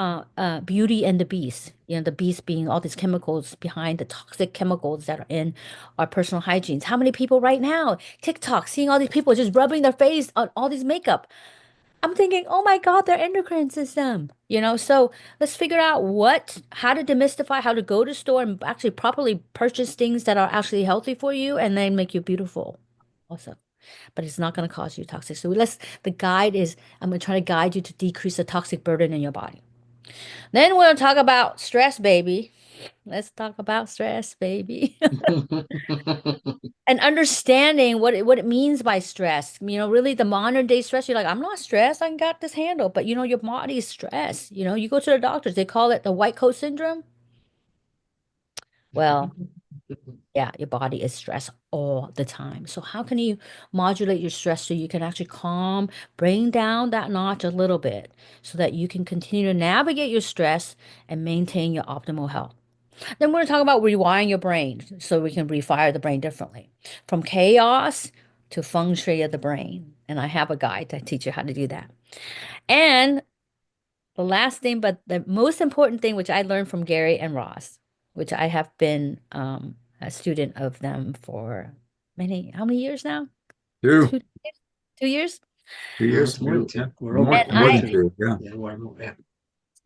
Speaker 3: Beauty and the Beast. The beast being all these chemicals behind the toxic chemicals that are in our personal hygienes. How many people right now, TikTok, seeing all these people just rubbing their face on all these makeup? I'm thinking, oh my God, their endocrine system. So let's figure out how to demystify, how to go to store and actually properly purchase things that are actually healthy for you and then make you beautiful also. But it's not going to cause you toxic. So I'm going to try to guide you to decrease the toxic burden in your body. Then we're going to talk about stress, baby. Let's talk about stress, baby. And understanding what it means by stress. Really the modern day stress, you're like, I'm not stressed, I got this handle. But your body is stressed. You go to the doctors, they call it the white coat syndrome. Well, yeah, your body is stressed all the time. So how can you modulate your stress so you can actually bring down that notch a little bit so that you can continue to navigate your stress and maintain your optimal health? Then we're going to talk about rewiring your brain so we can refire the brain differently. From chaos to feng shui of the brain. And I have a guide to teach you how to do that. And the last thing, but the most important thing, which I learned from Gary and Ross, which I have been a student of them for how many years now?
Speaker 1: Two.
Speaker 3: 2 years?
Speaker 1: 2 years.
Speaker 2: It's more than two.
Speaker 1: Yeah.
Speaker 2: We're over
Speaker 3: And
Speaker 2: two,
Speaker 1: More than
Speaker 2: actually.
Speaker 1: two. Yeah.
Speaker 2: Yeah, yeah.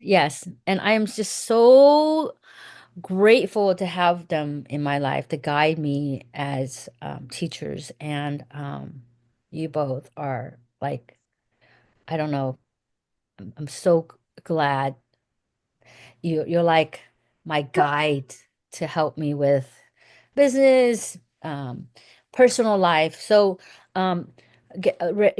Speaker 3: yes, and I am just so grateful to have them in my life to guide me as teachers. And you both are like, I don't know, I'm so glad you're like my guide to help me with business, personal life. So um,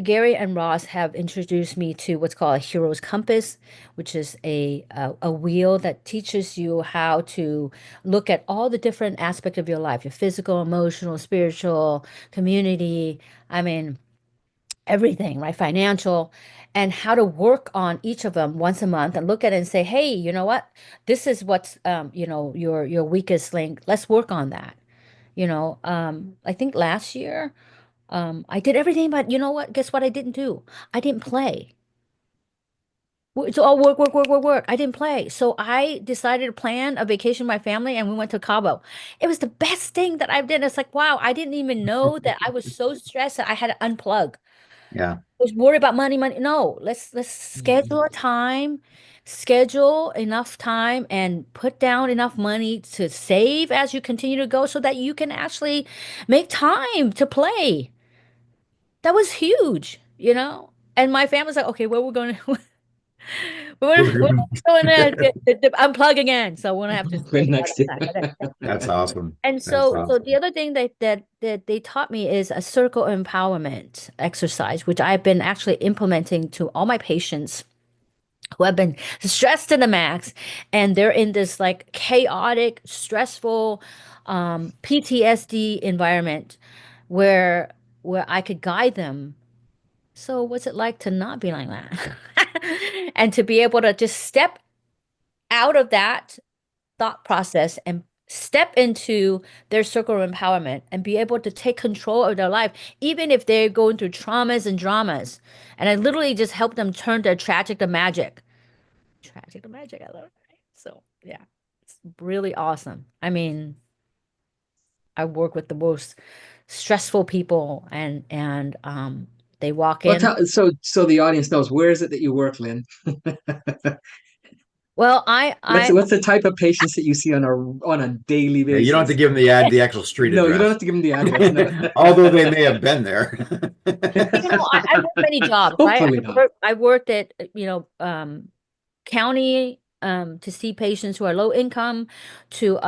Speaker 3: Gary and Ross have introduced me to what's called a hero's compass, which is a wheel that teaches you how to look at all the different aspects of your life, your physical, emotional, spiritual, community. I mean, everything, right? Financial, and how to work on each of them once a month and look at it and say, hey, you know what? This is what's your weakest link. Let's work on that. I think last year, I did everything, but you know what? Guess what I didn't do? I didn't play. It's all work, work, work, work, work. I didn't play. So I decided to plan a vacation with my family and we went to Cabo. It was the best thing that I've done. It's like, wow, I didn't even know that I was so stressed that I had to unplug.
Speaker 1: Yeah.
Speaker 3: Was worried about money, money. No, let's schedule a time, schedule enough time and put down enough money to save as you continue to go so that you can actually make time to play. That was huge. And my family's like, okay, well, we're going to we're going to unplug again. So we're gonna have to
Speaker 2: Right
Speaker 3: schedule
Speaker 2: next to
Speaker 3: that.
Speaker 1: That's awesome.
Speaker 3: And
Speaker 1: That's
Speaker 3: so
Speaker 1: awesome.
Speaker 3: the other thing that they taught me is a circle empowerment exercise, which I've been actually implementing to all my patients who have been stressed to the max, and they're in this like chaotic, stressful, PTSD environment where I could guide them. So what's it like to not be like that? And to be able to just step out of that thought process and step into their circle of empowerment and be able to take control of their life, even if they're going through traumas and dramas. And I literally just help them turn their tragic to magic. Tragic to magic. I love it. Right? So yeah, it's really awesome. I mean, I work with the most stressful people, and they walk
Speaker 2: Well,
Speaker 3: in.
Speaker 2: so the audience knows, where is it that you work, Lynn?
Speaker 3: Well,
Speaker 2: What's the type of patients that you see on a daily
Speaker 1: Yeah, you don't have to
Speaker 2: basis?
Speaker 1: give them the actual street
Speaker 2: No, you don't
Speaker 1: address.
Speaker 2: have to give them the address. No.
Speaker 1: Although they may have been there.
Speaker 3: I work many jobs, right?
Speaker 2: Hopefully not.
Speaker 3: I worked at, county, to see patients who are low income, to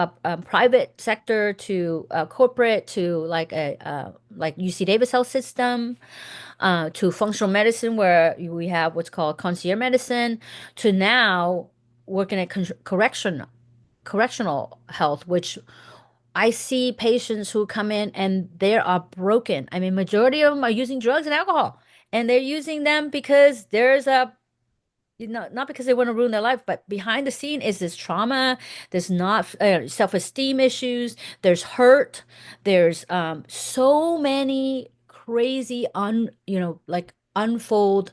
Speaker 3: private sector, to corporate, to like UC Davis Health System, to functional medicine, where we have what's called concierge medicine, to now working at correctional health, which I see patients who come in and they are broken. I mean, majority of them are using drugs and alcohol, and they're using them because there's a, not because they want to ruin their life, but behind the scene is this trauma. There's not self-esteem issues. There's hurt. There's so many crazy like unfold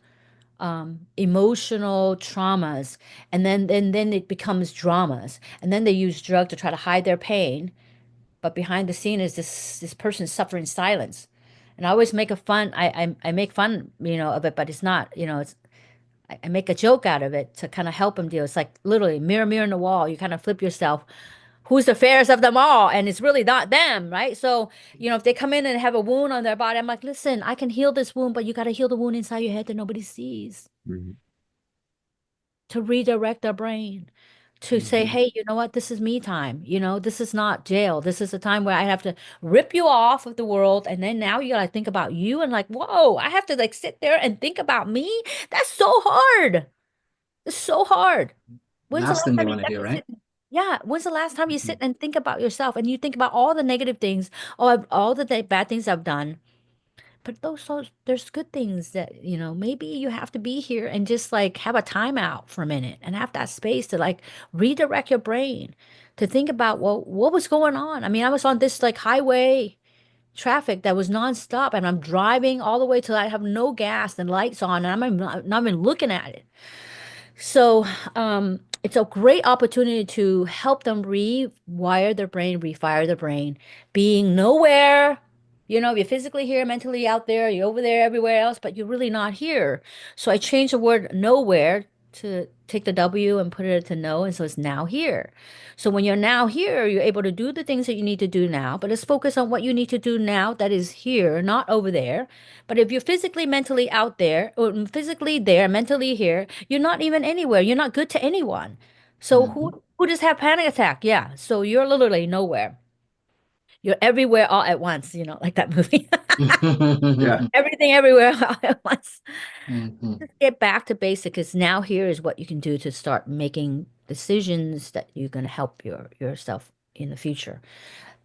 Speaker 3: emotional traumas, and then it becomes dramas, and then they use drug to try to hide their pain, but behind the scene is this person suffering silence. And I always make a fun I make fun, of it, but it's not, it's I make a joke out of it to kind of help them deal. It's like literally mirror, mirror in the wall. You kind of flip yourself. Who's the fairest of them all? And it's really not them, right? So, if they come in and have a wound on their body, I'm like, listen, I can heal this wound, but you got to heal the wound inside your head that nobody sees,
Speaker 1: Mhm.
Speaker 3: to redirect their brain, to say,
Speaker 2: Mhm.
Speaker 3: hey, you know what? This is me time. This is not jail. This is a time where I have to rip you off of the world. And then now you got to think about you, and like, whoa, I have to like sit there and think about me. That's so hard. It's so hard. When's the
Speaker 2: Last
Speaker 3: last
Speaker 2: thing they
Speaker 3: time you
Speaker 2: want to do,
Speaker 3: actually
Speaker 2: right?
Speaker 3: sit? Yeah, when's the last time you sit
Speaker 2: Mhm.
Speaker 3: and think about yourself and you think about all the negative things, or all the bad things I've done? But there's good things that, maybe you have to be here and just like have a timeout for a minute and have that space to like redirect your brain to think about, well, what was going on? I mean, I was on this like highway traffic that was nonstop, and I'm driving all the way till I have no gas and lights on, and I'm not even looking at it. So, it's a great opportunity to help them rewire their brain, refire their brain, being nowhere. You're physically here, mentally out there, you're over there, everywhere else, but you're really not here. So I changed the word nowhere to take the W and put it to no, and so it's now here. So when you're now here, you're able to do the things that you need to do now, but let's focus on what you need to do now that is here, not over there. But if you're physically, mentally out there, or physically there, mentally here, you're not even anywhere. You're not good to anyone. So
Speaker 2: Mhm.
Speaker 3: who just have panic attack? Yeah. So you're literally nowhere. You're everywhere all at once, like that movie.
Speaker 1: Yeah.
Speaker 3: Everything everywhere all at once.
Speaker 2: Mhm.
Speaker 3: Just get back to basic, because now here is what you can do to start making decisions that you're going to help yourself in the future.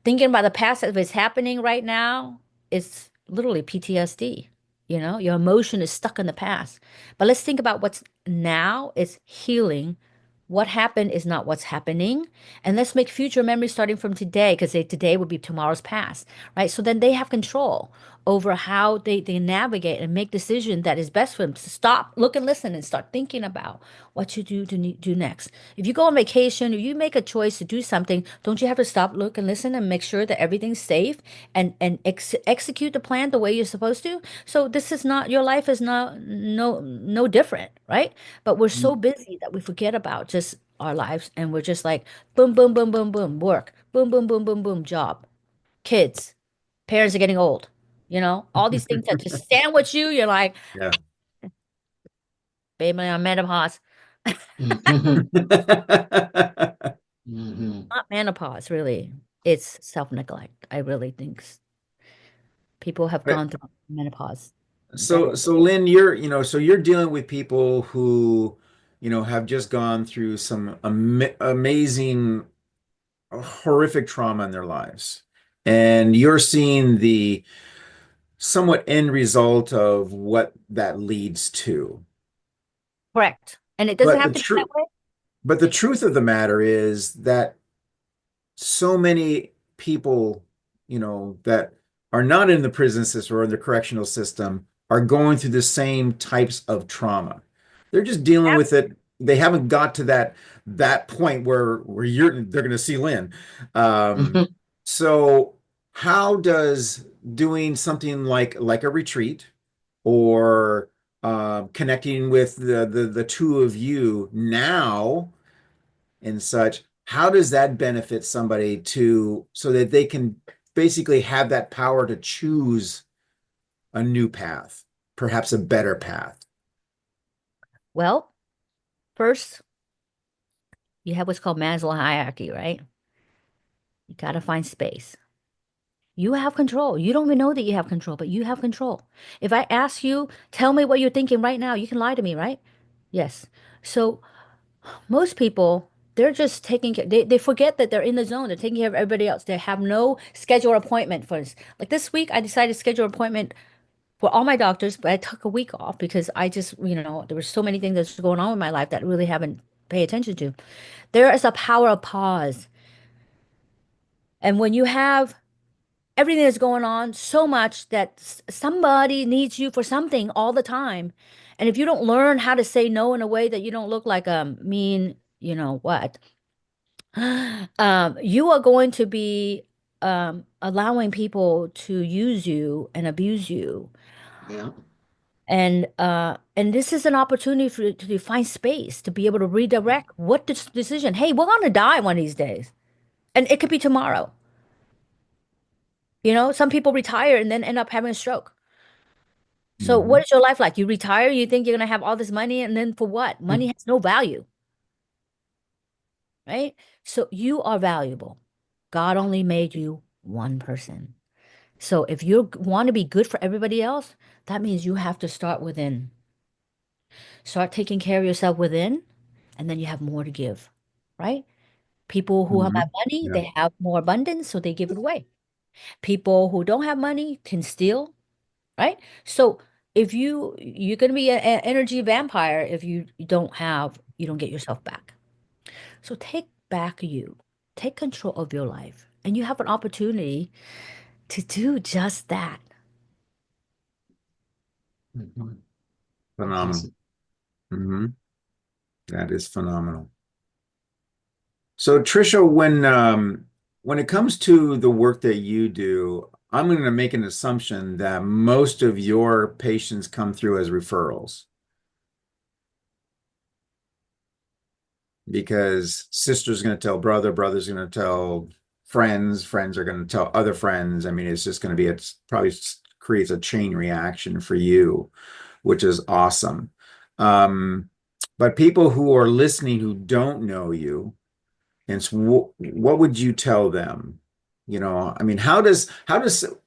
Speaker 3: Thinking about the past, if it's happening right now, it's literally PTSD. Your emotion is stuck in the past. But let's think about what's now is healing. What happened is not what's happening. And let's make future memories starting from today, because today would be tomorrow's past, right? So then they have control over how they navigate and make decision that is best for them, to stop, look, and listen, and start thinking about what you do next. If you go on vacation or you make a choice to do something, don't you have to stop, look, and listen, and make sure that everything's safe, and execute the plan the way you're supposed to? So this is not, your life is not no different, right? But we're so busy that we forget about just our lives, and we're just like boom, boom, boom, boom, boom, work, boom, boom, boom, boom, boom, job, kids, parents are getting old, all these things that just sandwich you. You're like,
Speaker 1: Yeah.
Speaker 3: baby, I'm menopause.
Speaker 2: Mhm. Mhm.
Speaker 3: Not menopause, really. It's self-neglect. I really think people have
Speaker 1: But
Speaker 3: gone through menopause. That
Speaker 1: so Lynn, you're dealing with people who, have just gone through some amazing, horrific trauma in their lives. And you're seeing the somewhat end result of what that leads to.
Speaker 3: Correct. And it doesn't
Speaker 1: But the
Speaker 3: have to be that
Speaker 1: truth,
Speaker 3: way.
Speaker 1: but the truth of the matter is that so many people, that are not in the prison system or in the correctional system are going through the same types of trauma. They're just dealing with it. They haven't got to that point where they're going to see Lynn. Um, so how does doing something like a retreat or connecting with the two of you now and such, how does that benefit somebody so that they can basically have that power to choose a new path, perhaps a better path?
Speaker 3: Well, first, you have what's called Maslow hierarchy, right? You got to find space. You have control. You don't even know that you have control, but you have control. If I ask you, tell me what you're thinking right now, you can lie to me, right? Yes. So most people, they're just taking care, they forget that they're in the zone. They're taking care of everybody else. They have no scheduled appointment for this. Like this week, I decided to schedule an appointment for all my doctors, but I took a week off because I just, there were so many things that's going on in my life that I really haven't paid attention to. There is a power of pause. And when you have everything that's going on so much that somebody needs you for something all the time, and if you don't learn how to say no in a way that you don't look like a mean, what, you are going to be allowing people to use you and abuse you.
Speaker 2: Yeah.
Speaker 3: And this is an opportunity for you to find space to be able to redirect what decision. Hey, we're gonna die one of these days, and it could be tomorrow. Some people retire and then end up having a stroke. So what
Speaker 1: Mhm.
Speaker 3: is your life like? You retire, you think you're gonna have all this money, and then for what? Money has no value, right? So you are valuable. God only made you one person. So if you want to be good for everybody else, that means you have to start within. Start taking care of yourself within, and then you have more to give, right? People who have
Speaker 1: Mhm.
Speaker 3: money,
Speaker 1: Yeah.
Speaker 3: they have more abundance, so they give it away. People who don't have money can steal, right? So if you're going to be an energy vampire if you don't get yourself back. So take back you, take control of your life, and you have an opportunity to do just that.
Speaker 2: Mhm.
Speaker 1: Phenomenal.
Speaker 2: Awesome.
Speaker 1: hmm That is phenomenal. So Tricia, when it comes to the work that you do, I'm going to make an assumption that most of your patients come through as referrals because sister's going to tell brother, brother's going to tell friends, friends are going to tell other friends. I mean, it's just going to it's probably creates a chain reaction for you, which is awesome. But people who are listening who don't know you, and so what would you tell them? I mean, how does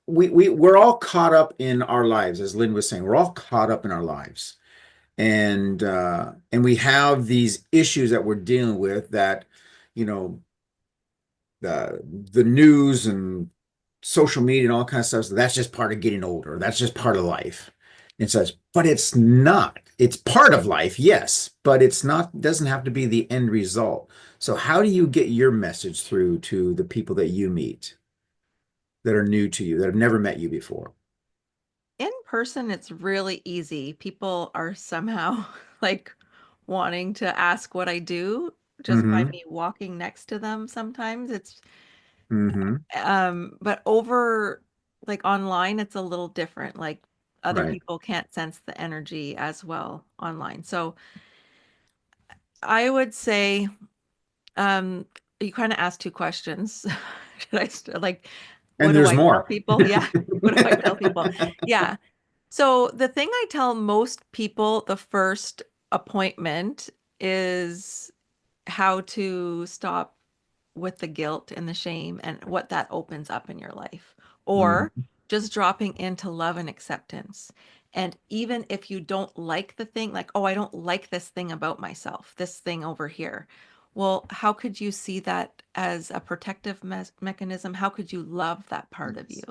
Speaker 1: we're all caught up in our lives, as Lynn was saying, we're all caught up in our lives. And we have these issues that we're dealing with that, you know, the news and social media and all kinds of stuff. So that's just part of getting older. That's just part of life and such. But it's not. It's part of life, yes, but it's not, doesn't have to be the end result. So how do you get your message through to the people that you meet that are new to you, that have never met you before?
Speaker 4: In person, it's really easy. People are somehow like wanting to ask what I do just by
Speaker 1: Mm-hmm.
Speaker 4: me walking next to them sometimes.
Speaker 1: Mm-hmm.
Speaker 4: But over like online, it's a little different. Like other
Speaker 1: Right.
Speaker 4: people can't sense the energy as well online. So I would say, um, you kind of asked two questions. Should like, what
Speaker 1: And
Speaker 4: do
Speaker 1: there's
Speaker 4: I tell
Speaker 1: more.
Speaker 4: people? Yeah. What do I tell people? Yeah. So the thing I tell most people the first appointment is how to stop with the guilt and the shame and what that opens up in your life.
Speaker 1: Mhm.
Speaker 4: Or just dropping into love and acceptance. And even if you don't like the thing, like, oh, I don't like this thing about myself, this thing over here. Well, how could you see that as a protective mechanism? How could you love that part of you?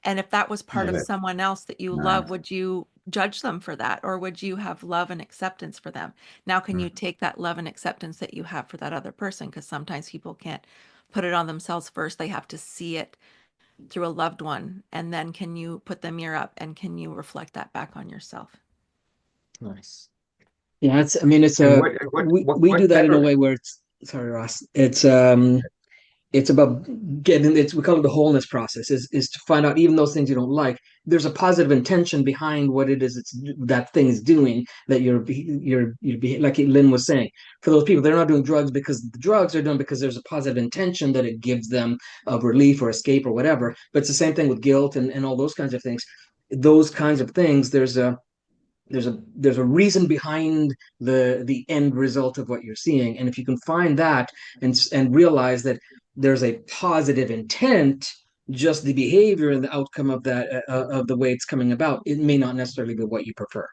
Speaker 4: And if that was part
Speaker 1: Love
Speaker 4: of
Speaker 1: it.
Speaker 4: someone else that you
Speaker 1: Nice.
Speaker 4: love, would you judge them for that? Or would you have love and acceptance for them? Now, can you take that love and acceptance that you have for that other person? Because sometimes people can't put it on themselves first. They have to see it through a loved one. And then can you put the mirror up and can you reflect that back on yourself?
Speaker 2: Nice. Yeah, it's, I mean, it's
Speaker 1: And
Speaker 2: a, we do
Speaker 1: what
Speaker 2: that
Speaker 1: type
Speaker 2: in a
Speaker 1: of
Speaker 2: way where it's, sorry, Ross, it's about getting, it's, we call it the wholeness process, is to find out even those things you don't like, there's a positive intention behind what it is that thing is doing, that like Lynn was saying, for those people, they're not doing drugs because the drugs are done because there's a positive intention that it gives them of relief or escape or whatever. But it's the same thing with guilt and all those kinds of things. Those kinds of things, there's a reason behind the end result of what you're seeing, and if you can find that and realize that there's a positive intent, just the behavior and the outcome of that, of the way it's coming about, it may not necessarily be what you prefer,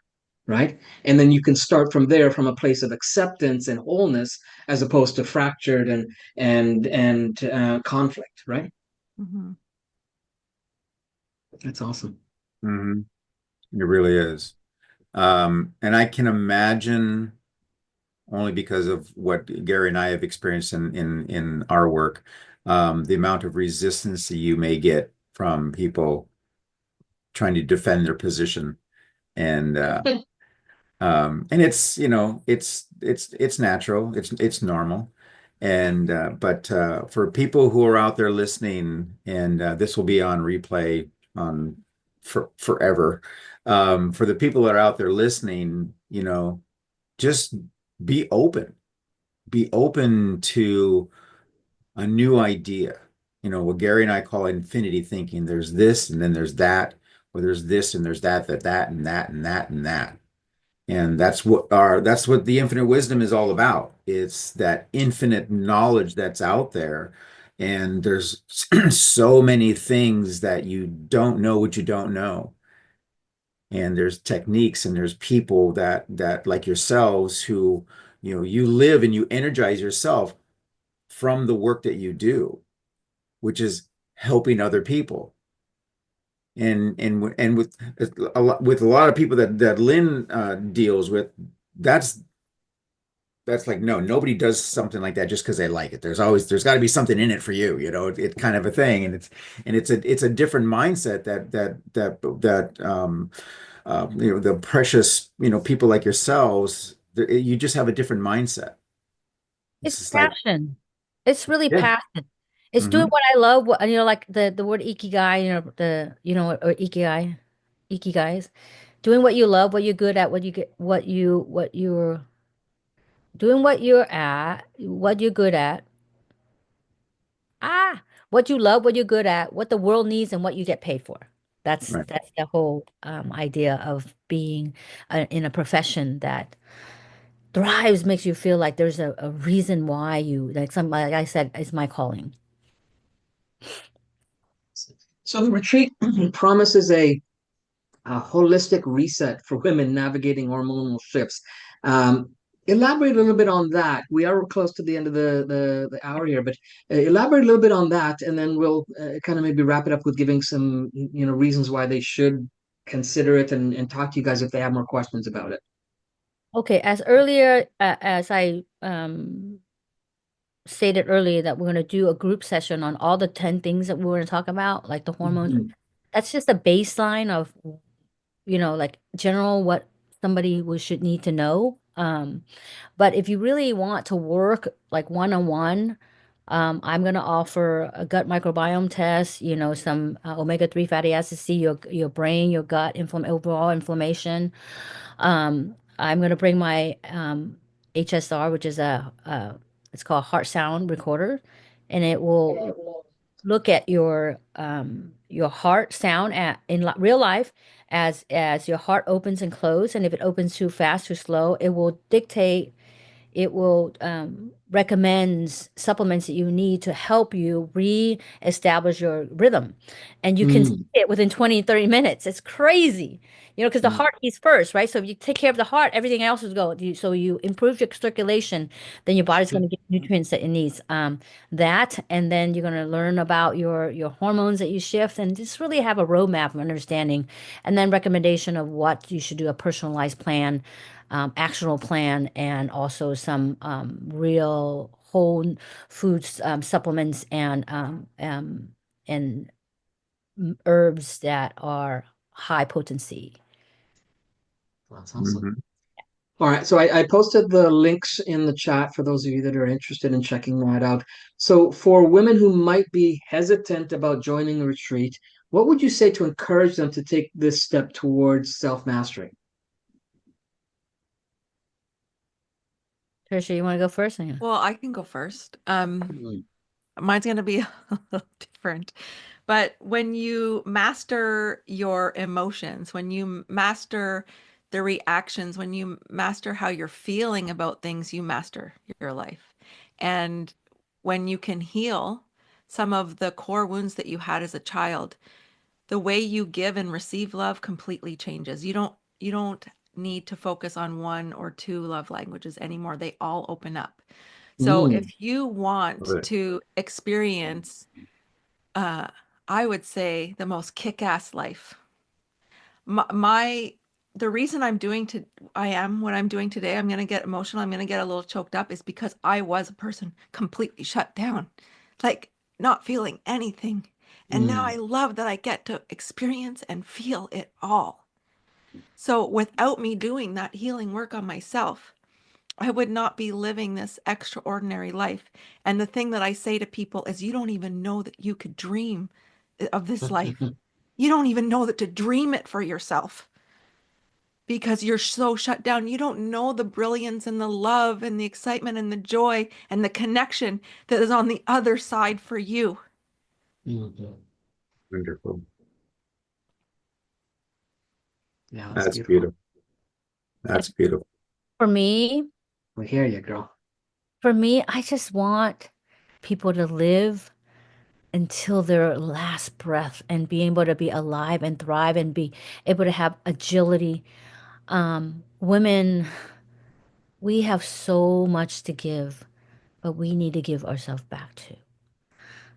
Speaker 2: right? And then you can start from there, from a place of acceptance and wholeness, as opposed to fractured and conflict, right?
Speaker 4: Mm-hmm.
Speaker 2: That's awesome.
Speaker 1: Mhm. It really is. And I can imagine, only because of what Gary and I have experienced in our work, the amount of resistance that you may get from people trying to defend their position. And and it's, it's natural, it's normal. And but for people who are out there listening, and this will be on replay on forever. For the people that are out there listening, just be open. Be open to a new idea. What Gary and I call infinity thinking. There's this, and then there's that, or there's this, and there's that, and that, and that, and that. And that's what the infinite wisdom is all about. It's that infinite knowledge that's out there. And there's so many things that you don't know what you don't know. And there's techniques and there's people that like yourselves who, you live and you energize yourself from the work that you do, which is helping other people. And with a lot of people that Lynn deals with, that's like, no, nobody does something like that just because they like it. There's got to be something in it for you, it kind of a thing. And it's a different mindset that the precious, people like yourselves, you just have a different mindset. It's
Speaker 3: It's
Speaker 1: just like,
Speaker 3: passion. It's really
Speaker 1: yeah.
Speaker 3: passion. It's doing
Speaker 1: Hmm.
Speaker 3: what I love. What, like the word ikigai, or ikigai is doing what you love, what you're good at, what you're doing, what you're good at. What you love, what you're good at, what the world needs, and what you get paid for. That's
Speaker 1: Right.
Speaker 3: that's the whole idea of being in a profession that thrives, makes you feel like there's a reason why like I said, it's my calling.
Speaker 2: So the retreat promises a holistic reset for women navigating hormonal shifts. Um, Elaborate a little bit on that. We are close to the end of the hour here, but elaborate a little bit on that, and then we'll kind of maybe wrap it up with giving some, reasons why they should consider it, and talk to you guys if they have more questions about it.
Speaker 3: Okay, as I stated earlier, that we're going to do a group session on all the 10 things that we're going to talk about, like the hormones.
Speaker 2: Mhm.
Speaker 3: That's just a baseline of, like general what somebody should need to know. But if you really want to work like one-on-one, I'm going to offer a gut microbiome test, some omega-3 fatty acids, see your brain, your gut, overall inflammation. I'm going to bring my HSR, which is it's called heart sound recorder, and it will look at your heart sound real life as your heart opens and closes, and if it opens too fast, too slow, it will recommends supplements that you need to help you re-establish your rhythm. And you can see
Speaker 2: Mm.
Speaker 3: it within 20, 30 minutes. It's crazy. Because the
Speaker 2: Mm.
Speaker 3: heart eats first, right? So if you take care of the heart, everything else will go. So you improve your circulation, then your body's going to get nutrients that it needs. That, and then you're going to learn about your hormones that you shift, and just really have a roadmap of understanding, and then recommendation of what you should do, a personalized plan, actionable plan, and also some real whole foods, supplements, and herbs that are high potency.
Speaker 2: That's awesome.
Speaker 1: Mhm.
Speaker 2: All right, so I posted the links in the chat for those of you that are interested in checking that out. So, for women who might be hesitant about joining a retreat, what would you say to encourage them to take this step towards self-mastery?
Speaker 3: Tricia, you want to go first?
Speaker 4: Well, I can go first.
Speaker 2: Mm.
Speaker 4: Mine's going to be a little different. But when you master your emotions, when you master the reactions, when you master how you're feeling about things, you master your life. And when you can heal some of the core wounds that you had as a child, the way you give and receive love completely changes. You don't need to focus on one or two love languages anymore. They all open up. So
Speaker 2: Mm.
Speaker 4: if you
Speaker 1: Love
Speaker 4: want
Speaker 1: it.
Speaker 4: to experience uh, I would say the most kick-ass life. My the reason I am what I'm doing today, I'm going to get emotional, I'm going to get a little choked up is because I was a person completely shut down, like not feeling anything. And now
Speaker 2: Mm.
Speaker 4: I love that I get to experience and feel it all. So without me doing that healing work on myself, I would not be living this extraordinary life. And the thing that I say to people is, you don't even know that you could dream of this life. You don't even know that to dream it for yourself because you're so shut down. You don't know the brilliance and the love and the excitement and the joy and the connection that is on the other side for you.
Speaker 2: Mhm.
Speaker 1: Wonderful.
Speaker 2: Yeah, that's
Speaker 1: That's
Speaker 2: beautiful.
Speaker 1: beautiful. That's beautiful.
Speaker 3: For me,
Speaker 2: We hear you, girl.
Speaker 3: I just want people to live until their last breath and be able to be alive and thrive and be able to have agility. Women, we have so much to give, but we need to give ourselves back too.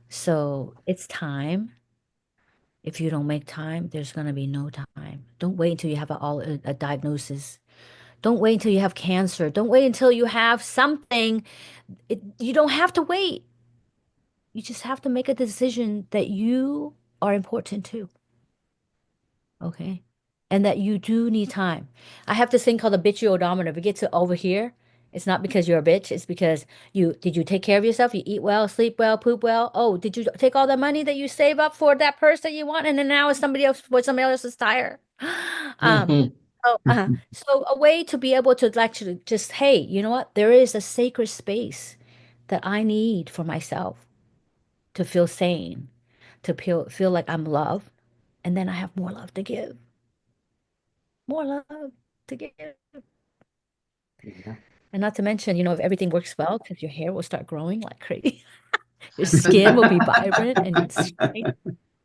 Speaker 3: So it's time. If you don't make time, there's going to be no time. Don't wait until you have a diagnosis. Don't wait until you have cancer. Don't wait until you have something. You don't have to wait. You just have to make a decision that you are important too. Okay. And that you do need time. I have this thing called a bitchy odometer. If it gets to over here, it's not because you're a bitch. It's because you take care of yourself? You eat well, sleep well, poop well. Oh, did you take all the money that you save up for that purse that you want? And then now it's somebody else for somebody else's tire. Um,
Speaker 2: Mhm.
Speaker 3: so a way to be able to actually just, hey, you know what? There is a sacred space that I need for myself to feel sane, to feel like I'm loved, and then I have more love to give. More love to give.
Speaker 2: Yeah.
Speaker 3: And not to mention, if everything works well, because your hair will start growing like crazy. Your skin will be vibrant and shiny.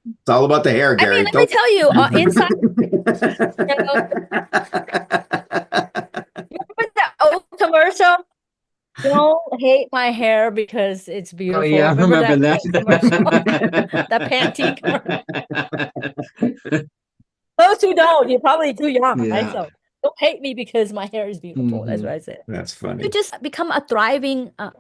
Speaker 1: It's all about the hair,
Speaker 3: I mean,
Speaker 1: Gary.
Speaker 3: let me
Speaker 1: Don't.
Speaker 3: tell you, inside, you know, remember that old commercial? Don't hate my hair because it's
Speaker 2: Oh
Speaker 3: beautiful.
Speaker 2: yeah, I
Speaker 3: Remember
Speaker 2: remember
Speaker 3: that
Speaker 2: that.
Speaker 3: commercial? That Pantene commercial. Those who don't, you're probably too young, right?
Speaker 2: Yeah.
Speaker 3: So don't hate me because my hair is beautiful. That's
Speaker 2: Hmm.
Speaker 3: what I said.
Speaker 1: That's
Speaker 3: To
Speaker 1: funny.
Speaker 3: just become a thriving a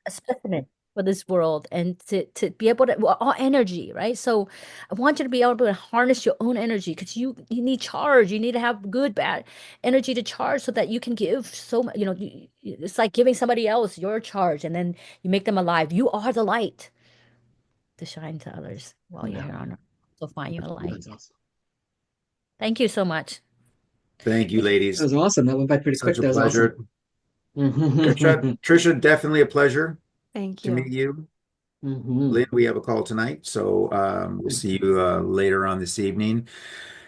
Speaker 3: specimen for this world and to be able to all energy, right? So I want you to be able to harness your own energy because you need charge. You need to have good, bad energy to charge so that you can give so much, it's like giving somebody else your charge and then you make them alive. You are the light to shine to others while you're
Speaker 2: Yeah,
Speaker 3: here on earth. So find your light.
Speaker 2: that's awesome.
Speaker 3: Thank you so much.
Speaker 1: Thank you,
Speaker 2: That
Speaker 1: ladies.
Speaker 2: was awesome. That went by pretty quick.
Speaker 1: Such a
Speaker 2: That was awesome.
Speaker 1: pleasure. Tricia, definitely a pleasure
Speaker 4: Thank
Speaker 1: to
Speaker 4: you.
Speaker 1: meet you.
Speaker 2: Hmm.
Speaker 1: Lynn, we have a call tonight, so we'll see you later on this evening.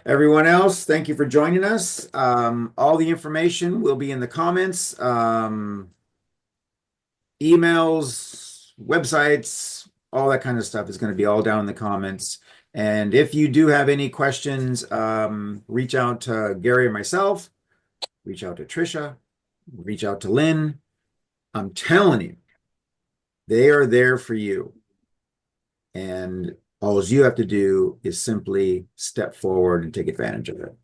Speaker 1: Everyone else, thank you for joining us. All the information will be in the comments. emails, websites, all that kind of stuff is going to be all down in the comments. And if you do have any questions, reach out to Gary or myself, reach out to Tricia, reach out to Lynn. I'm telling you, they are there for you. And all you have to do is simply step forward and take advantage of it.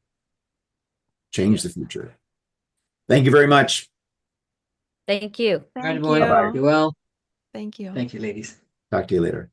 Speaker 1: Change the future. Thank you very much.
Speaker 3: Thank you.
Speaker 2: All right,
Speaker 4: Thank
Speaker 2: everyone.
Speaker 1: Bye-bye.
Speaker 2: Be well.
Speaker 4: Thank you.
Speaker 2: Thank you, ladies.
Speaker 1: Talk to you later.